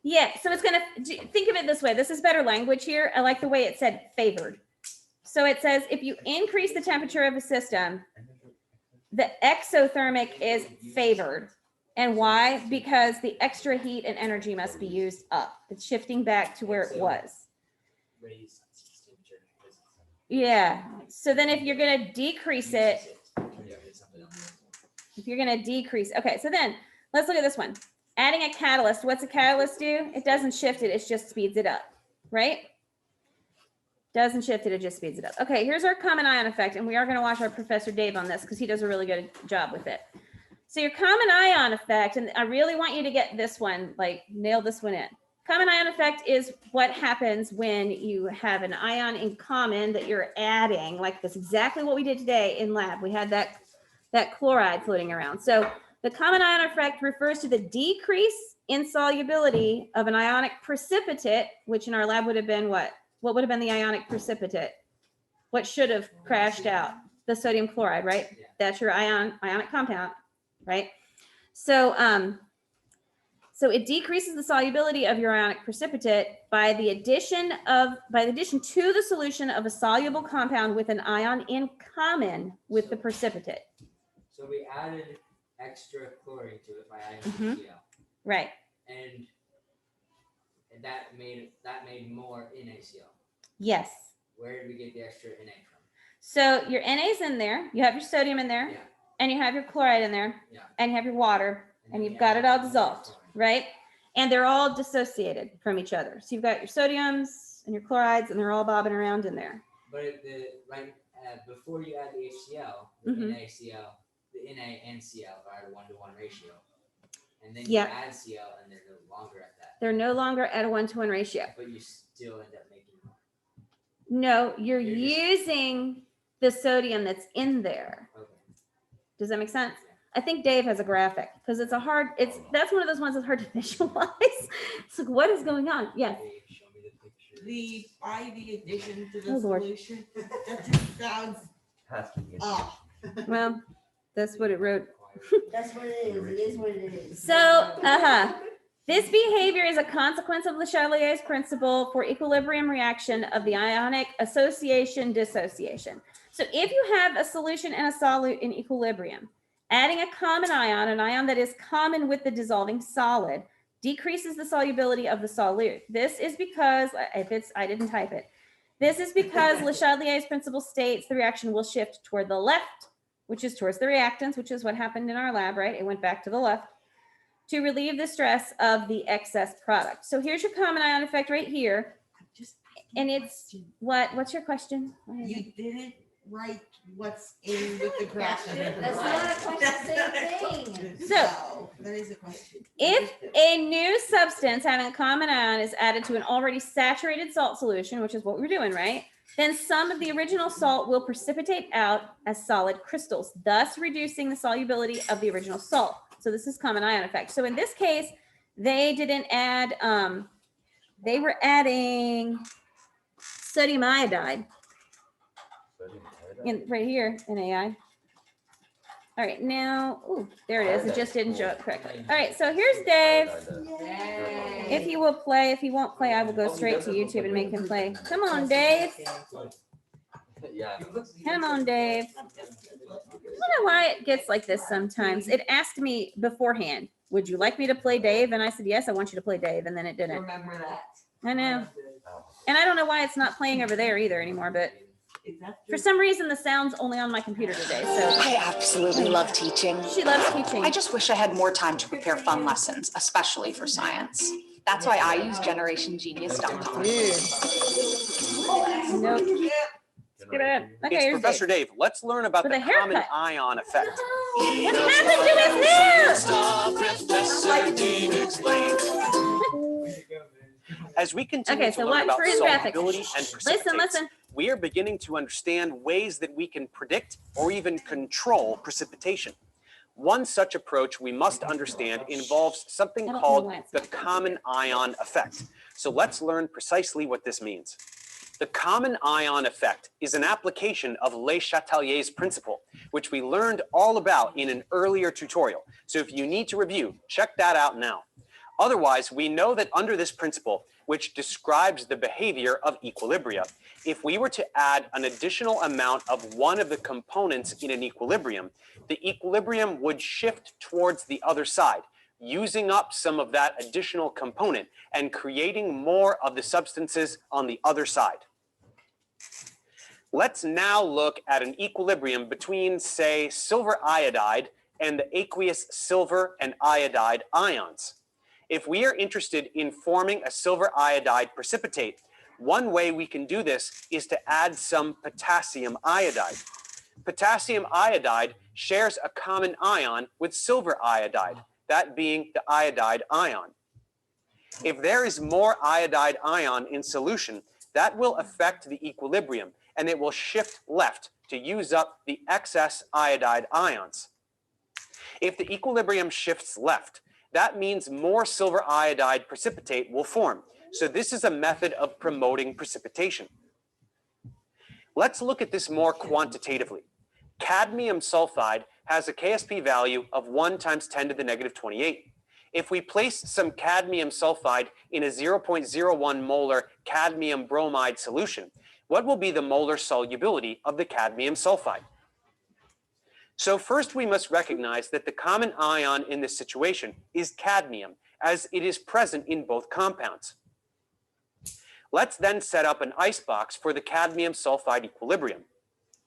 yeah. So it's gonna think of it this way. This is better language here. I like the way it said favored. So it says if you increase the temperature of a system, the exothermic is favored. And why? Because the extra heat and energy must be used up. It's shifting back to where it was. Raise temperature. Yeah. So then if you're going to decrease it, if you're going to decrease, okay. So then let's look at this one. Adding a catalyst. What's a catalyst do? It doesn't shift it. It just speeds it up, right? Doesn't shift it. It just speeds it up. Okay. Here's our common ion effect. And we are going to watch our Professor Dave on this because he does a really good job with it. So your common ion effect, and I really want you to get this one, like nail this one in. Common ion effect is what happens when you have an ion in common that you're adding, like that's exactly what we did today in lab. We had that chloride floating around. So the common ion effect refers to the decrease in solubility of an ionic precipitate, which in our lab would have been what? What would have been the ionic precipitate? What should have crashed out? The sodium chloride, right? Yeah. That's your ionic compound, right? So, so it decreases the solubility of your ionic precipitate by the addition to the solution of a soluble compound with an ion in common with the precipitate. So we added extra chlorine to it by adding Mhm. HCl, Right. and that made more NaCl. Yes. Where did we get the extra Na from? So your NA's in there, you have your sodium in there, Yeah. and you have your chloride in there, Yeah. and you have your water, and then you've we got it added all more dissolved, chlorine. right? And they're all dissociated from each other. So you've got your sodiums and your chlorides, and they're all bobbing around in there. But before you add the HCl, the Mhm. NaCl, the Na and Cl are at a 1-to-1 ratio, and then Yeah. you add Cl, and they're no longer at that, They're no longer at a 1-to-1 ratio. but you still end up making more. No, you're You're just- using the sodium that's in there. Okay. Does that make sense? I think Dave has a graphic because that's one of those ones that's hard to visualize. It's like, what is going on? Yes. Dave, show me the picture. By the addition to the Oh, Lord. solution, that just sounds off. Well, that's what it wrote. That's what it is. It is what it is. So, this behavior is a consequence of Le Chatelier's principle for equilibrium reaction of the ionic association dissociation. So if you have a solution and a solute in equilibrium, adding a common ion, an ion that is common with the dissolving solid, decreases the solubility of the solute. This is because, I didn't type it. This is because Le Chatelier's principle states the reaction will shift toward the left, which is towards the reactants, which is what happened in our lab, right? It went back to the left to relieve the stress of the excess product. So here's your common ion effect right here. Just And it's what's your question? You didn't write what's in with the graph. That's not a question, same thing. So- No, that is a question. If a new substance having a common ion is added to an already saturated salt solution, which is what we're doing, right? Then some of the original salt will precipitate out as solid crystals, thus reducing the solubility of the original salt. So this is common ion effect. So in this case, they didn't add, they were adding sodium iodide in right here in AI. All right, now, ooh, there it is. It just didn't show up correctly. All right, so here's Dave. If he will play, if he won't play, I will go straight to YouTube and make him play. Come on, Dave. Yeah. Come on, Dave. I don't know why it gets like this sometimes. It asked me beforehand, would you like me to play Dave? And I said, yes, I want you to play Dave. And then it didn't. Remember that. I know. And I don't know why it's not playing over there either anymore, but Is that for some reason, the sound's only on my computer today. So I absolutely love teaching. she loves teaching. I just wish I had more time to prepare fun lessons, especially for science. That's why I use GenerationGenius.com. Nope. Skip it. Okay, It's here's Professor Dave. Dave. Let's learn about With the a haircut. common ion effect. What happened to his hair? As we continue Okay, to so learn watch about for his graphics. solubility and precipitates, Listen. we are beginning to understand ways that we can predict or even control precipitation. One such approach we must understand involves something I don't know called why it's the not. common ion effect. So let's learn precisely what this means. The common ion effect is an application of Le Chatelier's principle, which we learned all about in an earlier tutorial. So if you need to review, check that out now. Otherwise, we know that under this principle, which describes the behavior of equilibria, if we were to add an additional amount of one of the components in an equilibrium, the equilibrium would shift towards the other side, using up some of that additional component and creating more of the substances on the other side. Let's now look at an equilibrium between, say, silver iodide and the aqueous silver and iodide ions. If we are interested in forming a silver iodide precipitate, one way we can do this is to add some potassium iodide. Potassium iodide shares a common ion with silver iodide, that being the iodide ion. If there is more iodide ion in solution, that will affect the equilibrium and it will shift left to use up the excess iodide ions. If the equilibrium shifts left, that means more silver iodide precipitate will form. So this is a method of promoting precipitation. Let's look at this more quantitatively. Cadmium sulfide has a KSP value of 1 × 10⁻28. If we place some cadmium sulfide in a 0.01 molar cadmium bromide solution, what will be the molar solubility of the cadmium sulfide? So first we must recognize that the common ion in this situation is cadmium, as it is present in both compounds. Let's then set up an icebox for the cadmium sulfide equilibrium.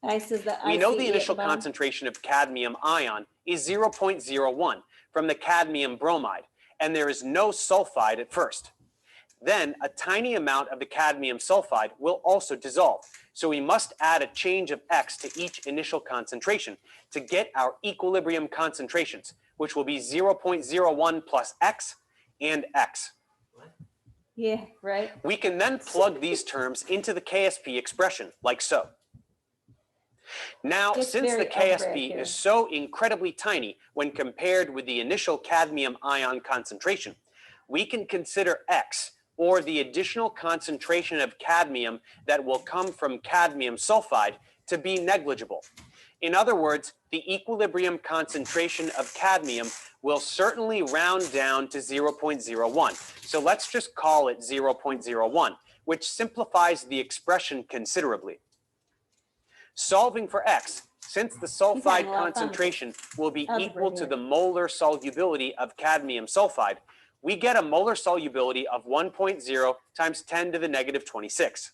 Ice is the We know ICE the at initial bottom. concentration of cadmium ion is 0.01 from the cadmium bromide, and there is no sulfide at first. Then a tiny amount of the cadmium sulfide will also dissolve. So we must add a change of X to each initial concentration to get our equilibrium concentrations, which will be 0.01 plus X and X. Yeah, right. We can then plug these terms into the KSP expression, like so. Now, It's since the very algebraic KSP here. is so incredibly tiny when compared with the initial cadmium ion concentration, we can consider X, or the additional concentration of cadmium that will come from cadmium sulfide, to be negligible. In other words, the equilibrium concentration of cadmium will certainly round down to 0.01. So let's just call it 0.01, which simplifies the expression considerably. Solving for X, since the having sulfide a lot of fun with concentration will be algebra equal to here. the molar solubility of cadmium sulfide, we get a molar solubility of 1.0 × 10⁻26.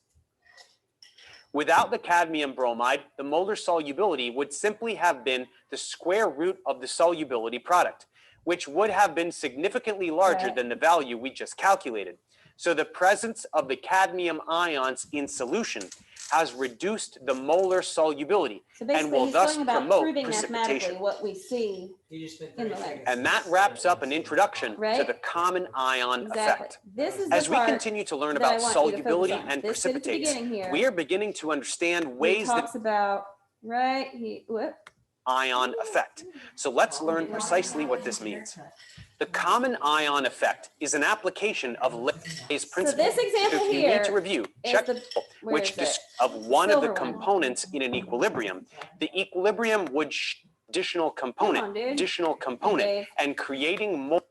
Without the cadmium bromide, the molar solubility would simply have been the square root of the solubility product, which would have been significantly larger Right. than the value we just calculated. So the presence of the cadmium ions in solution has reduced the molar solubility So and basically, will he's thus going about promote proving mathematically precipitation. what we see. You just spent In the 30 lab. seconds. And that wraps up an introduction to Right? the common ion Exactly. effect. This is As the we part continue to learn that I about want you to focus solubility on. and This bit at the precipitates, beginning here, we are beginning to understand he ways that talks about, right, ion effect. So let's learn precisely what this means. The common ion effect is an application of Le's so principle. this example If you here need to review, is check the, where which is it? of one of the Silver one. components in an equilibrium. The equilibrium would additional Come on, component, dude. Dave. and creating more.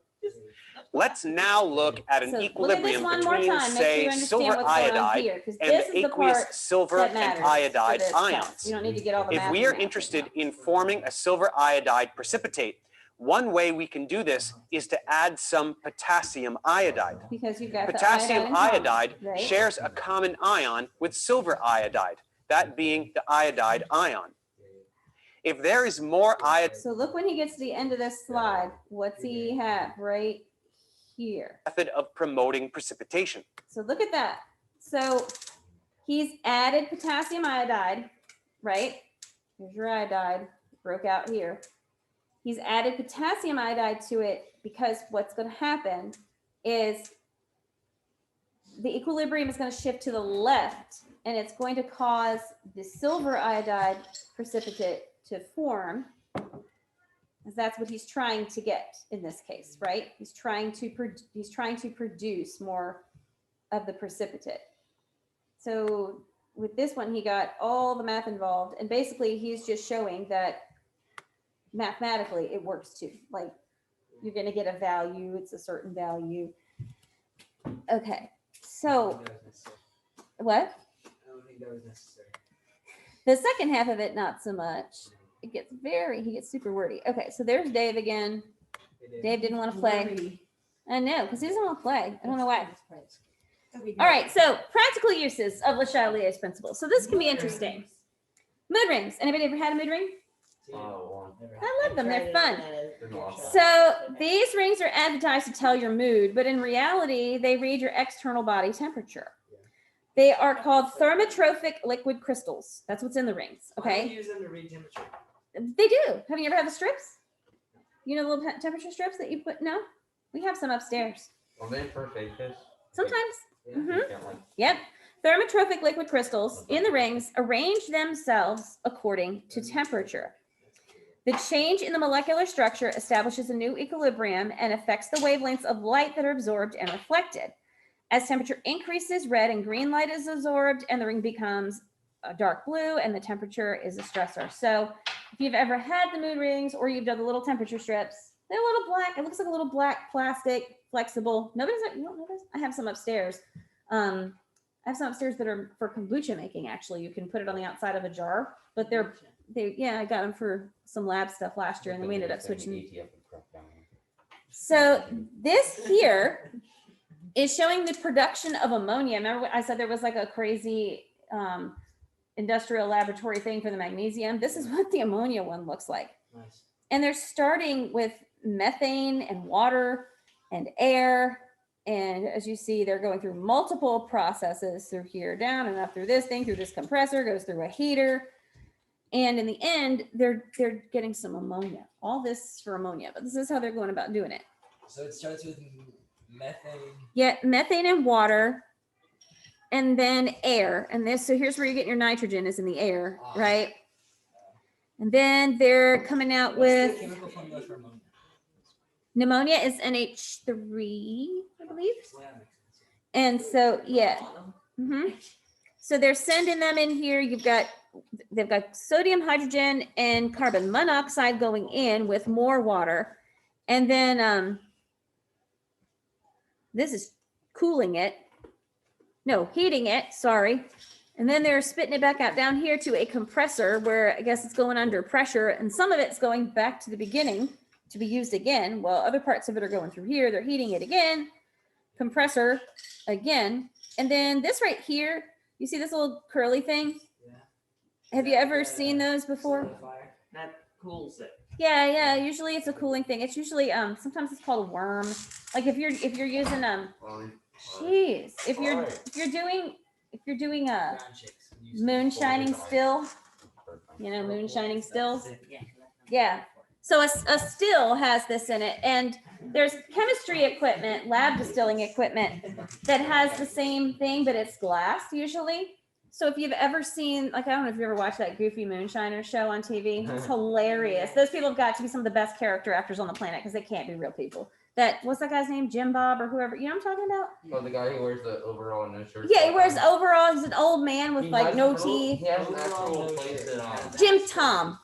Let's now look at an So look at this equilibrium one more between, time, make sure say, you understand silver what's going on iodide here, because and this is the aqueous part silver that and matters for iodide this test. ions. You don't need to get all the If math we in are there. interested in forming a silver iodide precipitate, one way we can do this is to add some potassium iodide. Because you've got Potassium the iodide, iodide right? shares a common ion with silver iodide, that being the iodide ion. If there is more iodide, So look when he gets to the end of this slide, what's he have right here. Method of promoting precipitation. So look at that. So he's added potassium iodide, right? Here's your iodide, broke out here. He's added potassium iodide to it because what's going to happen is the equilibrium is going to shift to the left, and it's going to cause the silver iodide precipitate to form. Because that's what he's trying to get in this case, right? He's trying to produce more of the precipitate. So with this one, he got all the math involved, and basically he's just showing that mathematically it works too. Like you're going to get a value, it's a certain value. Okay, so That was necessary. what? I don't think that was necessary. The second half of it, not so much. It gets he gets super wordy. Okay, so there's Dave again. It did. Dave didn't want to play. I know, because he doesn't want to play. I don't know why. Okay, All right, so practical uses of Le Chatelier's principle. So this can be interesting. Mood rings. Anybody ever had a mood ring? See, Oh, never had- I love them. They're fun. Wow. So these rings are advertised to tell your mood, but in reality, they read your external body temperature. They are called thermotrophic liquid crystals. That's what's in the rings. Why don't Okay. you use them to read temperature? They do. Have you ever had the strips? You know the little temperature strips that you put? No? We have some upstairs. Are they for fake fish? Sometimes. Yeah. Mhm. You can't, like, Yep. Thermotrophic liquid crystals in the rings arrange themselves according to temperature. The change in the molecular structure establishes a new equilibrium and affects the wavelengths of light that are absorbed and reflected. As temperature increases, red and green light is absorbed and the ring becomes a dark blue and the temperature is a stressor. So if you've ever had the mood rings or you've done the little temperature strips, they're a little black. It looks like a little black plastic, flexible. Nobody's like, you don't notice? I have some upstairs. I have some upstairs that are for kombucha making. Actually, you can put it on the outside of a jar, but I got them for some lab stuff last year, and then we ended up switching. So this here is showing the production of ammonia. Remember what I said there was like a crazy industrial laboratory thing for the magnesium? This is what the ammonia one looks like. Nice. And they're starting with methane and water and air. And as you see, they're going through multiple processes through here, down and up through this thing, through this compressor, goes through a heater. And in the end, they're getting some ammonia. All this for ammonia, but this is how they're going about doing it. So it starts with methane. Yeah, methane and water, and then air. And this, so here's where you're getting your nitrogen is in the air, right? And then they're coming out What's the with chemical formula for ammonia? pneumonia is NH3, I believe. Well, that makes sense. And so, yeah. So they're sending them in here. They've got sodium, hydrogen, and carbon monoxide going in with more water. And then this is cooling it. No, heating it, sorry. And then they're spitting it back out down here to a compressor where I guess it's going under pressure. And some of it's going back to the beginning to be used again, while other parts of it are going through here. They're heating it again, compressor again. And then this right here, you see this little curly thing? Yeah. Have you ever seen those before? Solidifier. That cools it. Yeah, usually it's a cooling thing. It's usually sometimes it's called a worm. Like if you're using jeez, if you're doing a Brown chicks. Use moonshining still, moonshining stills. Yeah. So a still has this in it, and there's chemistry equipment, lab distilling equipment that has the same thing, but it's glass usually. So if you've ever seen, like, I don't know if you ever watched that Goofy Moonshiner show on TV, it's hilarious. Those people have got to be some of the best character actors on the planet because they can't be real people. What's that guy's name? Jim Bob or whoever, you know what I'm talking about? Oh, the guy who wears the overall and no shirt. Yeah, he wears overall. He's an old man with He like has no a little- teeth. He has an Overall, actual no place shirt. that, Jim Tom.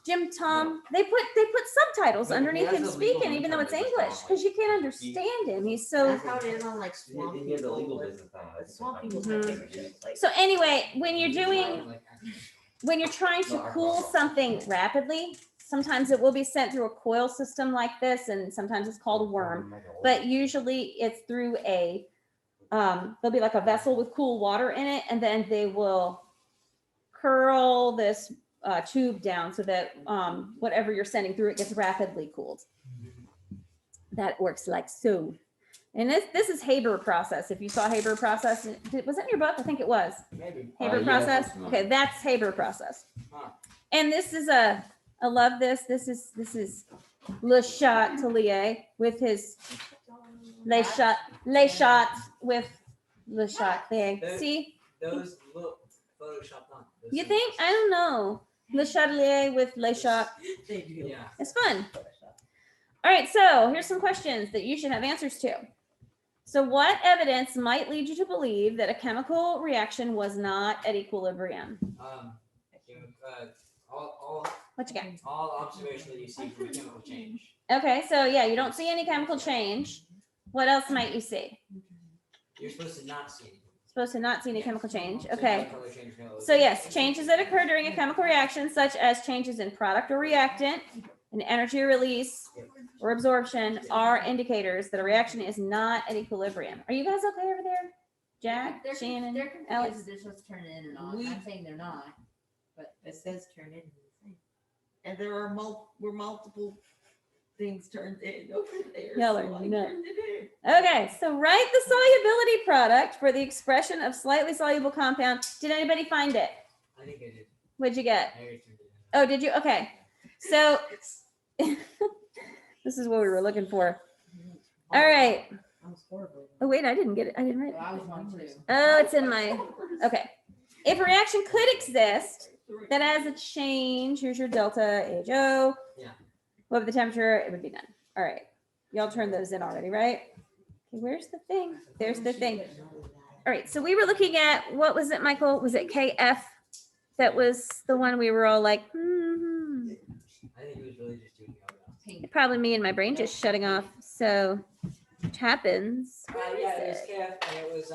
They put subtitles But he underneath has him a legal speaking, even though it's business English, now, because you can't understand him. He's so. That's how it is on like swamp he has a legal people. business now. That's Swamp people Mhm. have different like. So anyway, when you're trying to No, I cool follow. something rapidly, sometimes it will be sent through a coil system like this, and sometimes it's called a worm. But usually it's through there'll be like a vessel with cool water in it, and then they will curl this tube down so that whatever you're sending through it gets rapidly cooled. That works like so. And this is Haber process. If you saw Haber process, was it in your book? I think it was. Maybe. Haber yeah, process. that's mine. Okay, that's Haber process. Huh. And this is I love this. This is Le Chatelier with his Le Chat with Le Chatelier. See, Those look photoshopped on. Those you things. think? I don't know. Le Chatelier with Le Chat. Yeah. It's fun. All right, so here's some questions that you should have answers to. So what evidence might lead you to believe that a chemical reaction was not at equilibrium? All What you got? observation that you see from a chemical change. Okay, so yeah, you don't see any chemical change. What else might you see? You're supposed to not see anything. Supposed to not see any chemical change. So Okay. no color change, no So yes, changes that occur during a chemical reaction, such as changes in product or reactant, an energy release or absorption, are indicators that a reaction is not at equilibrium. Are you guys okay over there? Jack, They're Shannon, They're confused Alex? if they're supposed to turn it in or not. We- I'm saying they're not. It says turn in. And there are multiple things turned in over there. Y'all so are I nuts. turned it Okay, so write the solubility product for the expression of slightly soluble compound. Did anybody find it? I think I did. What'd you get? I already turned it in. Oh, did you? Okay. So this is what we were looking for. All right. I was horrible. Oh, wait, I didn't get it. I didn't write it. I was one too. Oh, it's in my, okay. If a reaction could exist that has a change, here's your delta HO. Yeah. What would the temperature? It would be none. All right. Y'all turned those in already, right? Okay, where's the thing? There's the thing. All right. So we were looking at, what was it, Michael? Was it KF? That was the one we were all like, I think it was really just doing yoga. Probably me and my brain just shutting off. So, which happens. Yeah, it was KF, and it was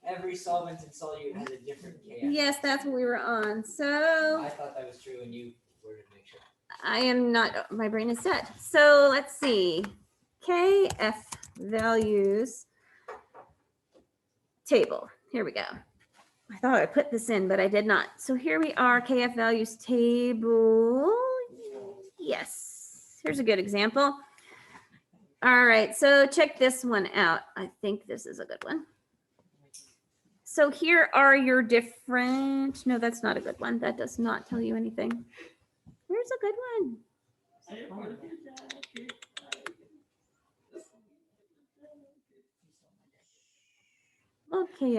every solvent and solute has a different KF. Yes, that's what we were on. So I thought that was true, and you were to make sure. I am not, my brain is dead. So let's see. KF values table. Here we go. I thought I put this in, but I did not. So here we are, KF values table. Yes, here's a good example. All right, so check this one out. I think this is a good one. So here are your different, no, that's not a good one. That does not tell you anything. Where's a good one? Okay,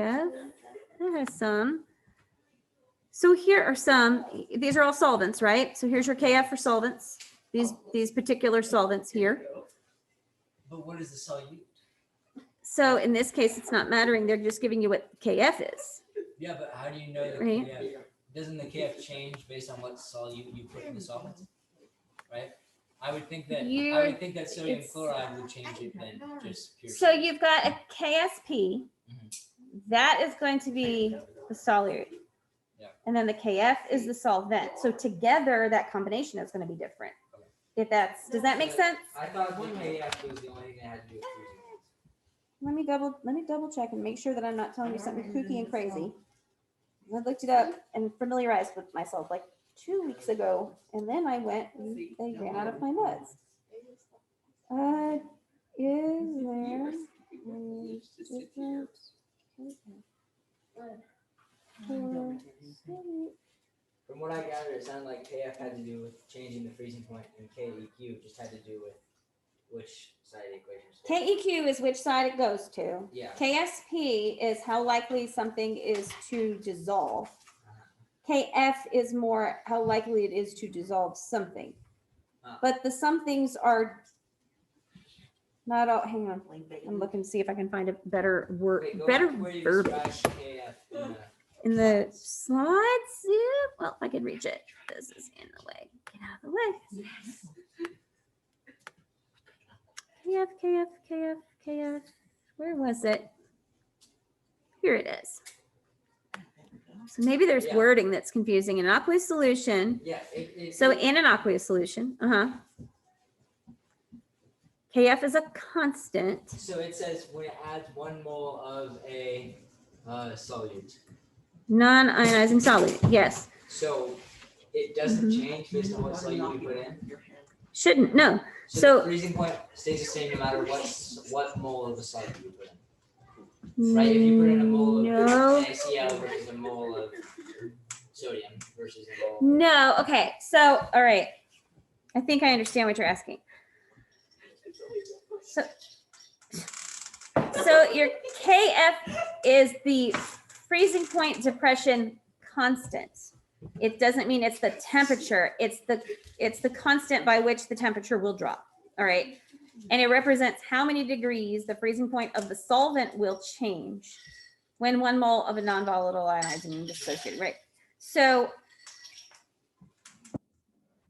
there has some. So here are some, these are all solvents, right? So here's your KF for solvents, these particular solvents here. But what is the solute? So in this case, it's not mattering. They're just giving you what KF is. Yeah, but how do you know that Right. KF? Doesn't the KF change based on what solute you put in the solvent? Right? I would think that sodium it's- chloride would change it than just pure. So you've got a KSP. That is going to be the solute. Yeah. And then the KF is the solvent. So together, that combination is going to be different. If that's, does that make sense? I thought the KF was the only thing that had to do with freezing. Let me double check and make sure that I'm not telling you something kooky and crazy. I looked it up and familiarized with myself like 2 weeks ago, and then I went and they ran out of my notes. Is there a different From what I gathered, it sounded like KF had to do with changing the freezing point, and KEQ just had to do with which side of the equation. is fixed. KEQ is which side it goes to. Yeah. KSP is how likely something is to dissolve. KF is more how likely it is to dissolve something. But the somethings are not all, hang on. I'm looking to see if I can find a better word, Wait, go better back to where you verbiage. described KF In the slides, yeah, well, if I could reach it. This is in the way. Get out of the way. KF. Where was it? Here it is. So maybe there's Yeah. wording that's confusing. An aqueous solution. Yeah. So in an aqueous solution, KF is a constant. So it says when it adds 1 mole of a solute. Non-ionizing solute. Yes. So it doesn't Mhm. change based on what solute you put in. Shouldn't. No. So So- the freezing point stays the same no matter what mole of the solid you put in. Right, if you put in a mole of No. NaCl versus a mole of sodium versus a mole. No, okay, so, all right. I think I understand what you're asking. So your KF is the freezing point depression constant. It doesn't mean it's the temperature, it's the constant by which the temperature will drop, all right? And it represents how many degrees the freezing point of the solvent will change when 1 mole of a non-volatile ionizing is dissociated, right? So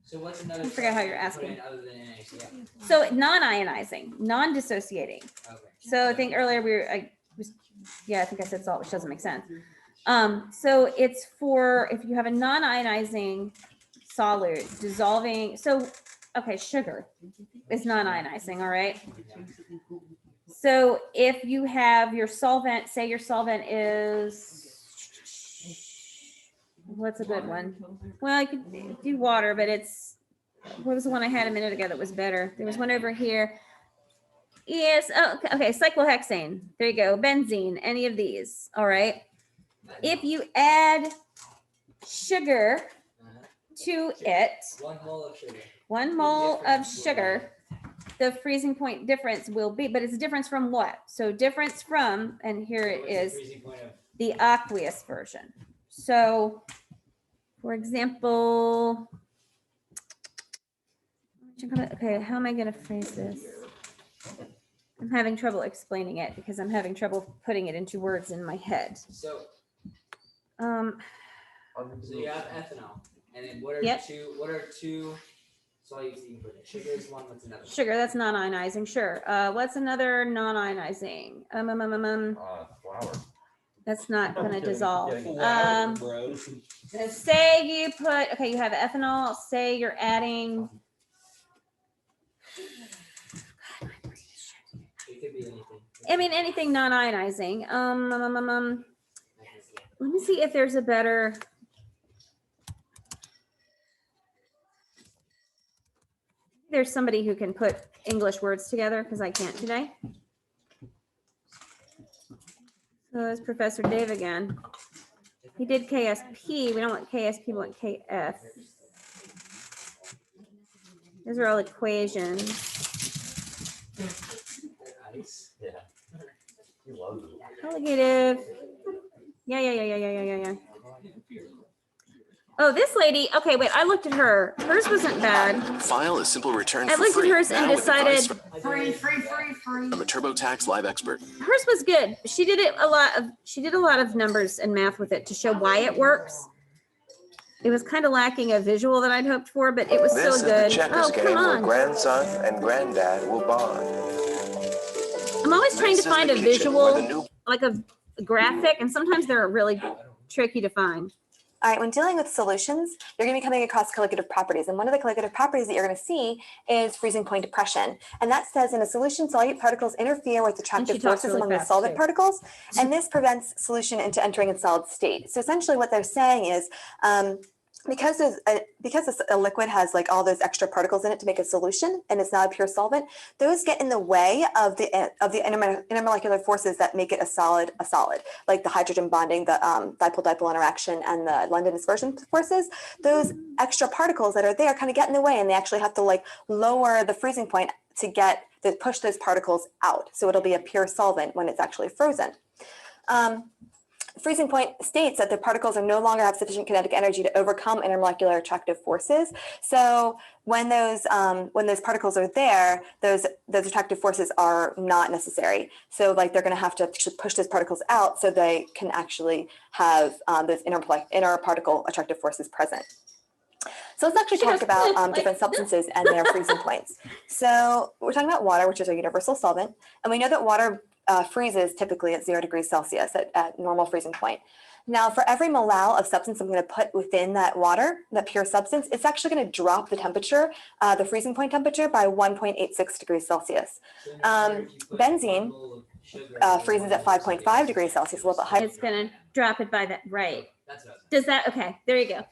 So what's another? I forget how solid you're you put asking. in other than NaCl? So non-ionizing, non-dissociating. Okay. So I think earlier I think I said salt, which doesn't make sense. So it's for if you have a non-ionizing solid dissolving. So okay, sugar is non-ionizing, all right. So if you have your solvent, say your solvent is, what's a good one? Well, I could do water, but it's, what was the one I had a minute ago that was better? There was one over here. Yes, oh, okay, cyclohexane. There you go, benzene, any of these, all right? If you add sugar to it, 1 mole of sugar. 1 mole of sugar, the freezing point difference will be, but it's a difference from what? So difference from, and here it What's the is, freezing point of? the aqueous version. So, for example, okay, how am I going to phrase this? I'm having trouble explaining it because I'm having trouble putting it into words in my head. So Um, you have ethanol, and then what are Yep. two solutes that you can put in? Sugar is one. What's another? sugar, that's non-ionizing, sure. What's another non-ionizing? Flour. That's not going to dissolve. Bro. Say you put, okay, you have ethanol, say you're adding, It could be anything. I mean, anything non-ionizing. Let me see if there's a better. There's somebody who can put English words together because I can't today. So it's Professor Dave again. He did KSP. We don't want KSP, we want KF. Those are all equations. Ice. Yeah. He loves it. Colligative. Yeah. Oh, this lady. Okay, wait. I looked at her. Hers wasn't bad. File a simple return I for looked at free. hers and Now with advice decided Free. from a TurboTax Live expert. hers was good. She did a lot of numbers and math with it to show why it works. It was kind of lacking a visual that I'd hoped for, but it was This still is good. the checkers Oh, game come where on. grandson and granddad will bond. I'm always trying to This is find the a kitchen where the visual, new like a graphic, and sometimes they're really tricky to find. All right, when dealing with solutions, you're going to be coming across colligative properties. And one of the colligative properties that you're going to see is freezing point depression. And that says in a solution, solute particles interfere with attractive talks forces really among the fast, solvent too. particles. And this prevents solution into entering a solid state. So essentially what they're saying is, because a liquid has like all those extra particles in it to make a solution, and it's not a pure solvent, those get in the way of the intermolecular forces that make it a solid, like the hydrogen bonding, the dipole-dipole interaction, and the London dispersion forces. Those extra particles that are there kind of get in the way, and they actually have to like lower the freezing point to push those particles out. So it'll be a pure solvent when it's actually frozen. Freezing point states that the particles are no longer have sufficient kinetic energy to overcome intermolecular attractive forces. So when those particles are there, those attractive forces are not necessary. So like they're going to have to push those particles out so they can actually have those inner particle attractive forces present. So let's actually talk about different substances and their freezing points. So we're talking about water, which is a universal solvent, and we know that water freezes typically at 0 degrees Celsius at normal freezing point. Now, for every molal of substance I'm going to put within that water, that pure substance, it's actually going to drop the temperature, the freezing point temperature, by 1.86 degrees Celsius. Benzene freezes at 5.5 degrees Celsius, a little bit higher. It's going to drop it by that, right? That's what I was Does that, okay, there you go.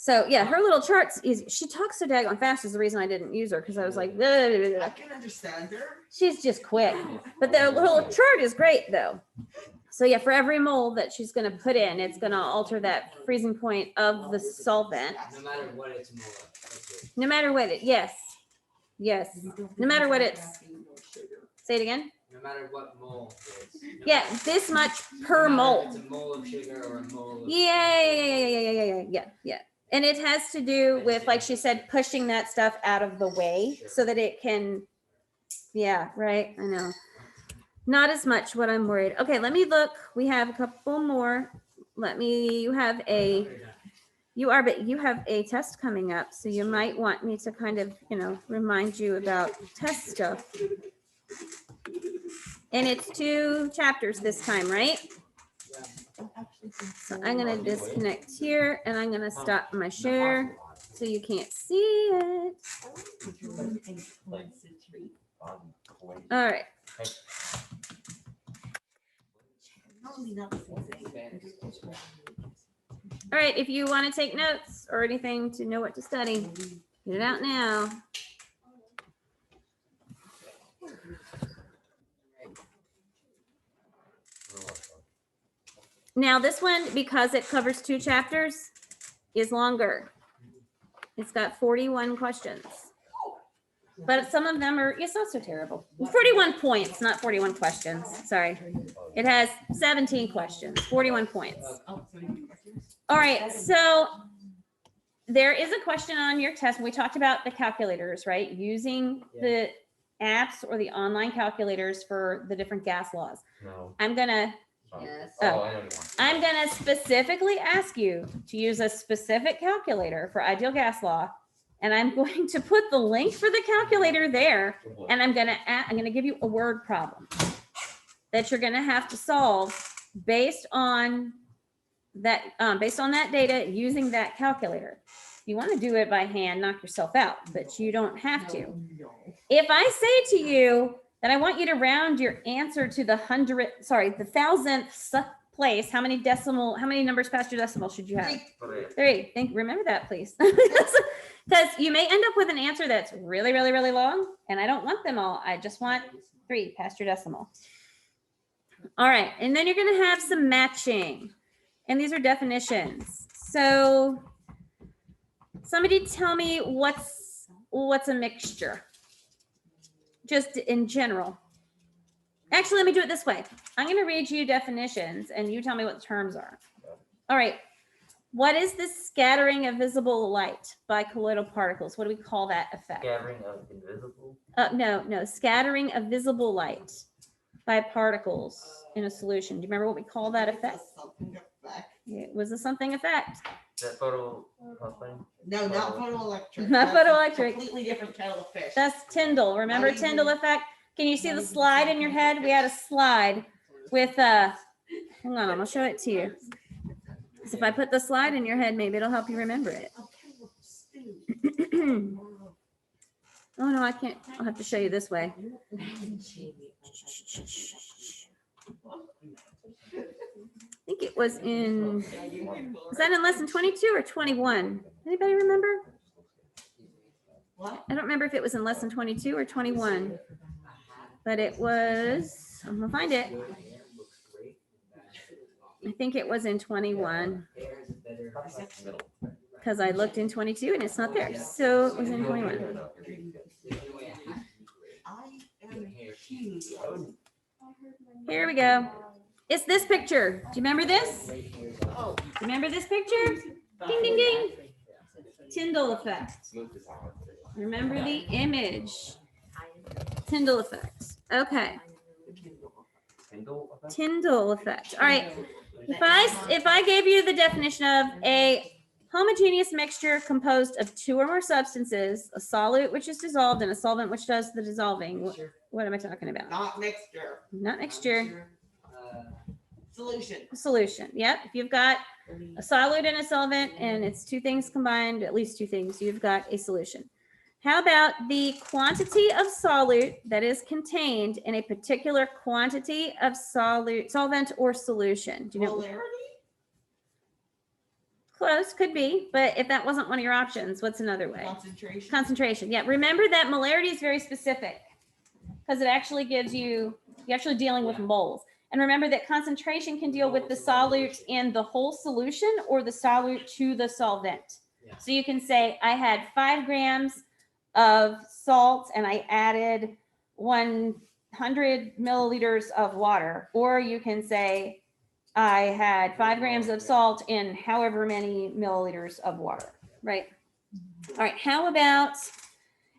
So yeah, her little charts is, she talks so daggone fast is the reason I didn't use her, because I was like, "Blah, blah, blah, blah." I can understand her. She's just quick. But the little chart is great though. So yeah, for every mole that she's gonna put in, it's gonna alter that freezing point of the solvent. No matter what it's more of. That's it. No matter what it, yes. Yes. No matter what it's, say it again. No matter what mole it is. No Yeah, matter- this much no per matter mole. if it's a mole of sugar or a mole of. Yeah. And it has to do with, like she said, pushing that stuff out of the way so that it can, yeah, right. I know. Not as much what I'm worried. Okay, let me look. We have a couple more. You have a, but you have a test coming up. So you might want me to kind of, remind you about test stuff. And it's 2 chapters this time, right? So I'm gonna disconnect here and I'm gonna stop my share so you can't see it. All right. All right, if you want to take notes or anything to know what to study, get it out now. Now this one, because it covers 2 chapters, is longer. It's got 41 questions. But some of them are, it's not so terrible. 41 points, not 41 questions. Sorry. It has 17 questions, 41 points. All right, so there is a question on your test. We talked about the calculators, right? Using the apps or the online calculators for the different gas laws. No. I'm gonna Yes. Oh, I know you want. I'm gonna specifically ask you to use a specific calculator for ideal gas law. And I'm going to put the link for the calculator there. And I'm gonna give you a word problem that you're gonna have to solve based on that data using that calculator. If you want to do it by hand, knock yourself out, but you don't have to. If I say to you that I want you to round your answer to the 1,000th place, how many numbers past your decimal should you have? 3. Remember that, please. Because you may end up with an answer that's really, really, really long, and I don't want them all. I just want 3 past your decimal. All right, and then you're going to have some matching, and these are definitions. So somebody tell me what's a mixture, just in general. Actually, let me do it this way. I'm going to read you definitions, and you tell me what the terms are. All right. What is the scattering of visible light by colloidal particles? What do we call that effect? Scattering of invisible. No, scattering of visible light by particles in a solution. Do you remember what we call that effect? It was a something effect. That photo thing? No, not photoelectric. Not That's a photoelectric. Completely different kettle of fish. That's Tyndall. Remember Not even- Tyndall effect? Can you see not the even slide the in your same head? We had a fish. slide with hang on, I'm gonna show it to you. 'Cause if I put the slide in your head, maybe it'll help you remember it. Oh no, I can't. I'll have to show you this way. I think it was was that in lesson 22 or 21? Anybody remember? What? I don't remember if it was in lesson 22 or 21, but it was, I'm gonna find it. I think it was in 21 because I looked in 22 and it's not there. So it was in 21. I am huge. Here we go. It's this picture. Do you remember this? Oh, Remember this picture? Ding, ding, ding. Tyndall effect. Remember the image. Tyndall effect. Okay. Tyndall effect. All right. If I gave you the definition of a homogeneous mixture composed of 2 or more substances, a solute which is dissolved and a solvent which does the dissolving, what am I talking about? not mixture. Not mixture, Solution. solution. Yep. If you've got a solute and a solvent and it's 2 things combined, at least 2 things, you've got a solution. How about the quantity of solute that is contained in a particular quantity of solvent or solution? Do you know? Polarity? close, could be, but if that wasn't one of your options, what's another way? Concentration. Concentration. Yeah, remember that molarity is very specific because it actually gives you, you're actually dealing with moles. And remember that concentration can deal with the solute in the whole solution or the solute to the solvent. Yeah. So you can say, I had 5 grams of salt and I added 100 milliliters of water. Or you can say, I had 5 grams of salt in however many milliliters of water, right? All right, how about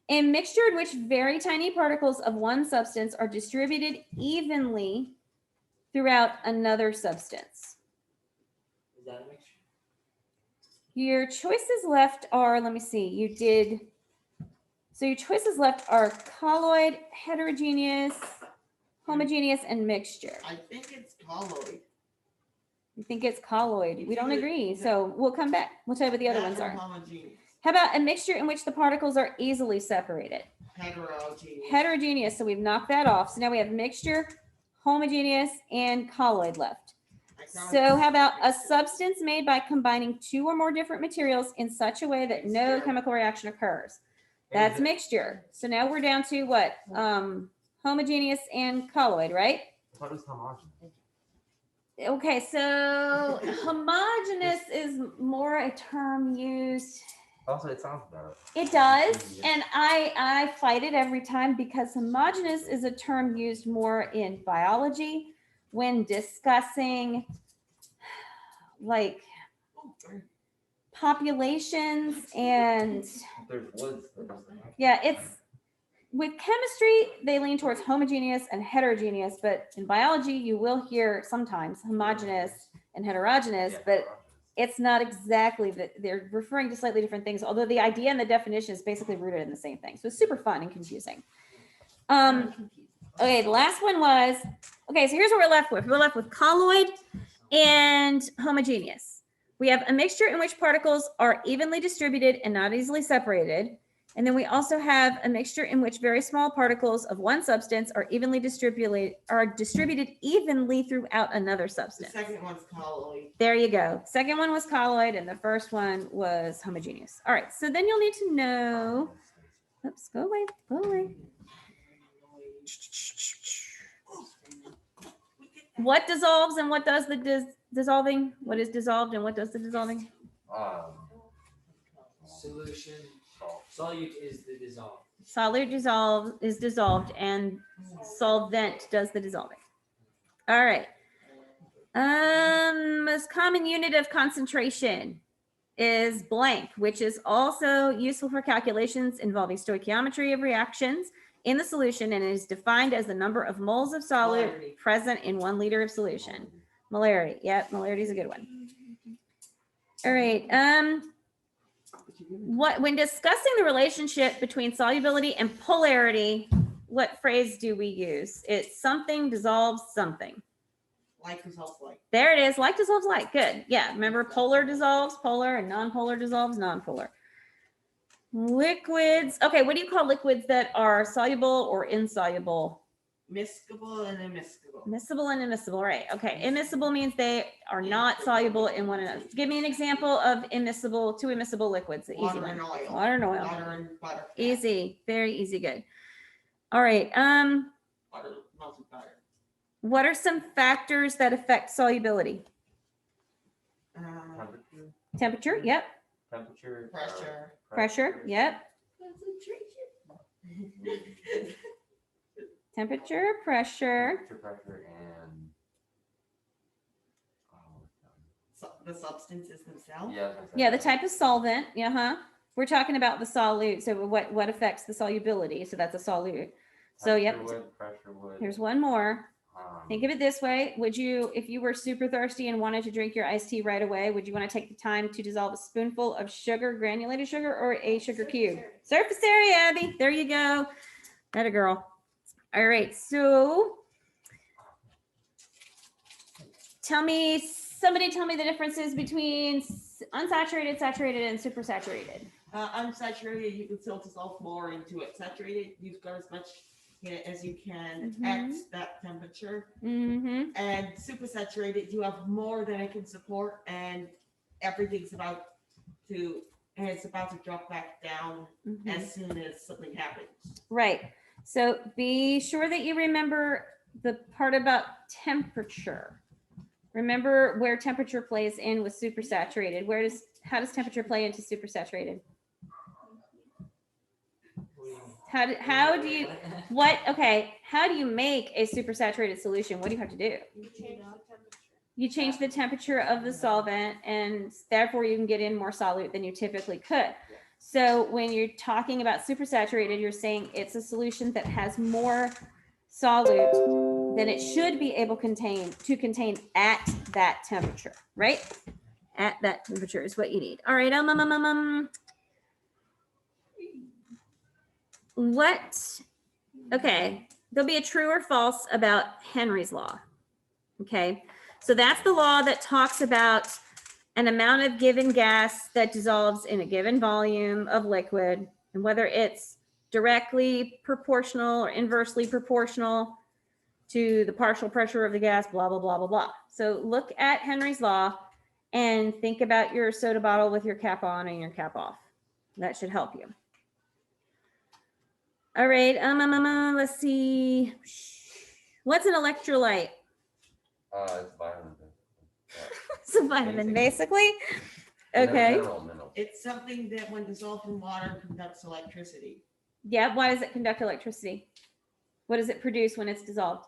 a mixture in which very tiny particles of one substance are distributed evenly throughout another substance? Is that a mixture? Your choices left are, let me see, so your choices left are colloid, heterogeneous, homogeneous, and mixture. I think it's colloid. You think it's colloid. We don't agree, so we'll come back. We'll tell you what the other ones are. Homogeneous. How about a mixture in which the particles are easily separated? Heterogeneous. Heterogeneous, so we've knocked that off. So now we have mixture, homogeneous, and colloid left. So how about a substance made by combining 2 or more different materials in such a way that no chemical reaction occurs? That's mixture. So now we're down to what? Homogeneous and colloid, right? What is homogeneous? Okay, so homogeneous is more a term used. Also, it sounds better. It does, and I fight it every time because homogeneous is a term used more in biology when discussing like populations and There's woods. yeah, it's with chemistry they lean towards homogeneous and heterogeneous, but in biology you will hear sometimes homogeneous and heterogeneous, but it's not exactly that. They're referring to slightly different things, although the idea and the definition is basically rooted in the same thing. So it's super fun and confusing. Okay, the last one was, okay, so here's what we're left with. We're left with colloid and homogeneous. We have a mixture in which particles are evenly distributed and not easily separated. And then we also have a mixture in which very small particles of one substance are distributed evenly throughout another The substance. second one's colloid. There you go. Second one was colloid and the first one was homogeneous. All right, so then you'll need to know, oops, go away, go away. What dissolves and what does the dissolving? What is dissolved and what does the dissolving? Solution. Solute is the dissolve. Solute is dissolved and solvent does the dissolving. All right. Most common unit of concentration is blank, which is also useful for calculations involving stoichiometry of reactions in the solution and is defined as the number of moles of solute Molarity. present in 1 liter of solution. Molarity. Yep, molarity is a good one. All right. When discussing the relationship between solubility and polarity, what phrase do we use? It's something dissolves something. Like dissolves like. There it is. Like dissolves like. Good. Yeah. Remember, polar dissolves polar and non-polar dissolves non-polar. Liquids. Okay. What do you call liquids that are soluble or insoluble? Miscible and immiscible. Miscible and immiscible. Right. Okay. Immiscible means they are not soluble in one another. Give me an example of immiscible, 2 immiscible liquids. The easy Water one. and oil. Water and oil. Water and butter. Easy. Very easy. Good. All right. Butter, melted butter. What are some factors that affect solubility? Temperature. Yep. Temperature. Pressure. Pressure. Yep. Temperature, pressure. Pressure and. The substances themselves. Yeah, the type of solvent. Yeah, huh? We're talking about the solute. So what affects the solubility? So that's a solute. So yep. Pressure wood. Here's one more. Think of it this way. Would you, if you were super thirsty and wanted to drink your iced tea right away, would you want to take the time to dissolve a spoonful of sugar, granulated sugar, or a sugar cube? Surface area, Abby. There you go. That a girl. All right. So somebody tell me the differences between unsaturated, saturated, and supersaturated. Unsaturated, you can still dissolve more into it. Saturated, you've got as much as you can Mhm. at that temperature. Mm-hmm. And supersaturated, you have more than it can support, and everything's about to, and it's about to drop back down Mhm. as soon as something happens. Right. So be sure that you remember the part about temperature. Remember where temperature plays in with supersaturated. How does temperature play into supersaturated? How do you how do you make a supersaturated solution? What do you have to do? You change the temperature of the solvent, and therefore you can get in more solute than you typically could. So when you're talking about supersaturated, you're saying it's a solution that has more solute than it should be able to contain at that temperature, right? At that temperature is what you need. All right. What? Okay. There'll be a true or false about Henry's law. Okay. So that's the law that talks about an amount of given gas that dissolves in a given volume of liquid, and whether it's directly proportional or inversely proportional to the partial pressure of the gas, blah, blah, blah, blah, blah. So look at Henry's law and think about your soda bottle with your cap on and your cap off. That should help you. All right, let's see. What's an electrolyte? It's vitamin. It's a vitamin, basically. Okay. Mineral. It's something that when dissolved in water conducts electricity. Yeah, why does it conduct electricity? What does it produce when it's dissolved?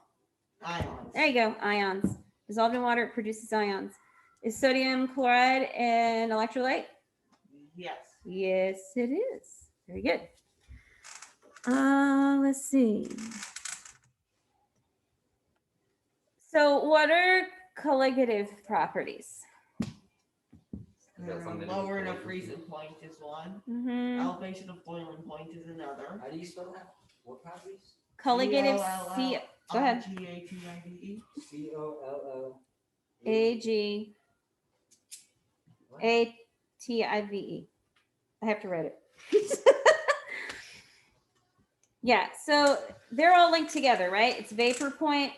Ions. There you go, ions. Dissolved in water, it produces ions. Is sodium chloride an electrolyte? Yes. Yes, it is. Very good. Let's see. So what are colligative properties? Lowering of freezing point is one. Mm-hmm. Elevation of boiling point is another. How do you spell that? What properties? Colligative C. Go ahead. G-A-T-I-V-E. A-G-A-T-I-V-E. I have to write it. Yeah, so they're all linked together, right? It's vapor point,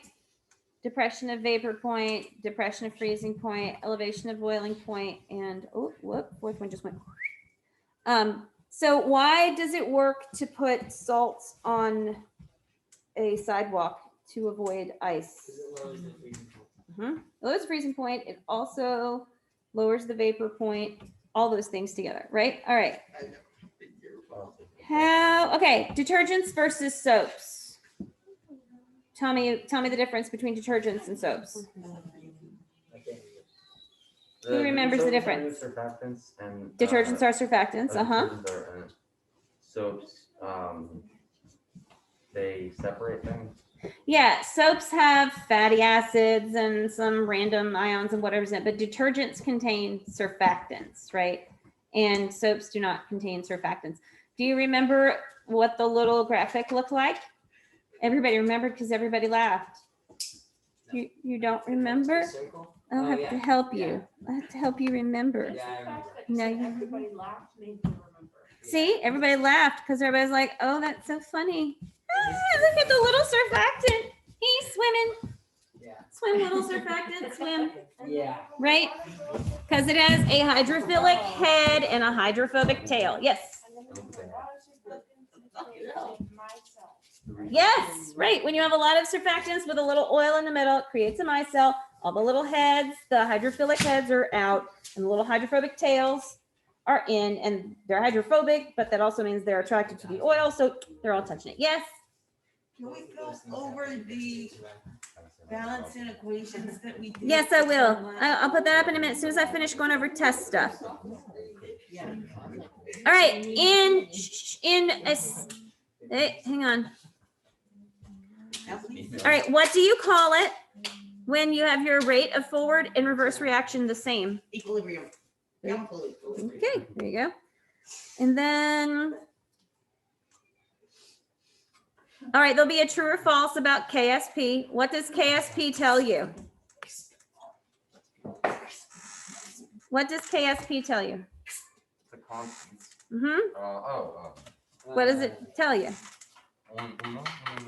depression of vapor point, depression of freezing point, elevation of boiling point, and fourth one just went. So why does it work to put salt on a sidewalk to avoid ice? Because it lowers the freezing point. It lowers the freezing point. It also lowers the vapor point. All those things together, right? All right. Okay, detergents versus soaps. Tell me the difference between detergents and soaps. Okay. Who remembers the difference? Surfactants and Detergents are surfactants. Soaps, they separate things. Yeah, soaps have fatty acids and some random ions and whatever's in it, but detergents contain surfactants, right? And soaps do not contain surfactants. Do you remember what the little graphic looked like? Everybody remembered because everybody laughed. You don't remember? Circle? I'll Oh, have yeah. to help you. I have to help you remember. Yeah, I remember. No, you Everybody laughed, made me remember. see, everybody laughed because everybody's like, "Oh, that's so funny! Ah, look at the little surfactant. He's swimming. Yeah. Swim, little surfactant, swim." Yeah. Right? Because it has a hydrophilic head and a hydrophobic tail. Yes. Yes, right. When you have a lot of surfactants with a little oil in the middle, it creates a micelle. All the little heads, the hydrophilic heads are out, and the little hydrophobic tails are in, and they're hydrophobic, but that also means they're attracted to the oil, so they're all touching it. Yes. Can we go over the balancing equations that we did? Yes, I will. I'll put that up in a minute as soon as I finish going over test stuff. Yeah. All right. Hey, hang on. All right. What do you call it when you have your rate of forward and reverse reaction the same? Equilibrium. Chemical equilibrium. Okay, there you go. And then, all right, there'll be a true or false about KSP. What does KSP tell you? What does KSP tell you? The constants. Mm-hmm. Oh. What does it tell you?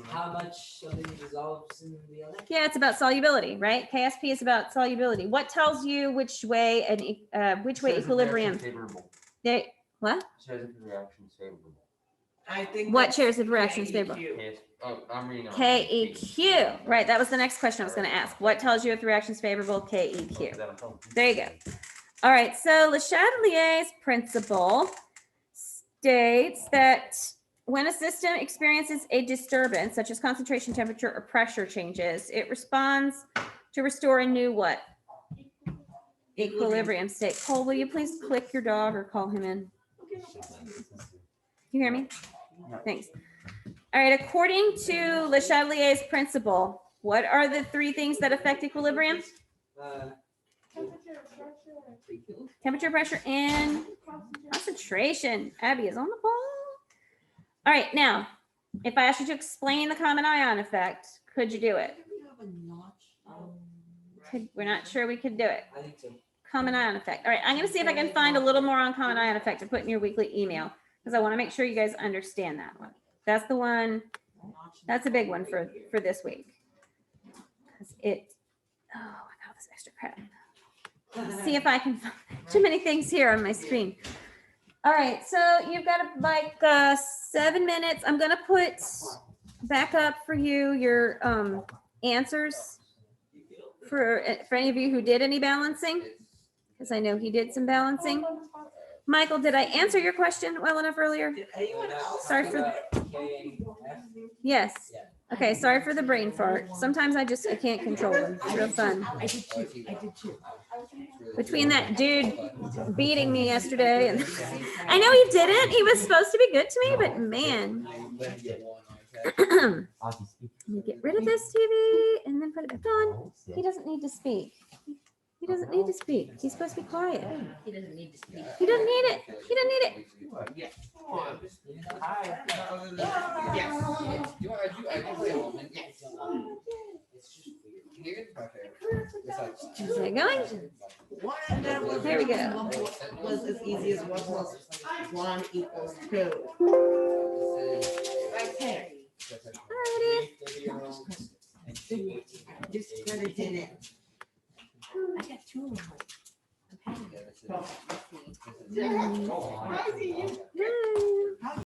how much something dissolves in the other? Yeah, it's about solubility, right? KSP is about solubility. What tells you which way equilibrium? Favorable. They, what? Says if the reaction is favorable. I think. What that's shares of reactions favorable? KEQ. Oh, I'm reading it. KEQ, right? That was the next question I was going to ask. What tells you if the reaction is favorable? KEQ. There you go. All right. So Le Chatelier's principle states that when a system experiences a disturbance, such as concentration, temperature, or pressure changes, it responds to restore a new what? Equilibrium state. Cole, will you please click your dog or call him in? You hear me? Thanks. All right. According to Le Chatelier's principle, what are the three things that affect equilibrium? Temperature, pressure, and concentration. Abby is on the ball. All right. Now, if I asked you to explain the common ion effect, could you do it? We're not sure we could do it. I think so. Common ion effect. All right. I'm going to see if I can find a little more on common ion effect to put in your weekly email because I want to make sure you guys understand that one. That's the one. That's a big one for this week. Because it, oh, I got this extra crap. Let's see if I can find too many things here on my screen. All right, so you've got like 7 minutes. I'm gonna put back up for you your answers for any of you who did any balancing, because I know he did some balancing. Michael, did I answer your question well enough earlier? Sorry for yes. Okay, sorry for the brain fart. Sometimes I can't control them. It's real fun. I did too. Between that dude beating me yesterday and I know he didn't. He was supposed to be good to me, but man. Let me get rid of this TV and then put it back on. He doesn't need to speak. He doesn't need to speak. He's supposed to be quiet. He doesn't need to speak. He doesn't need it. He doesn't need it. Yes. Is it going? One that was There we go. was as easy as 1 plus 1 equals 2. Okay. Alrighty. Just put it in it. I got 2 of them.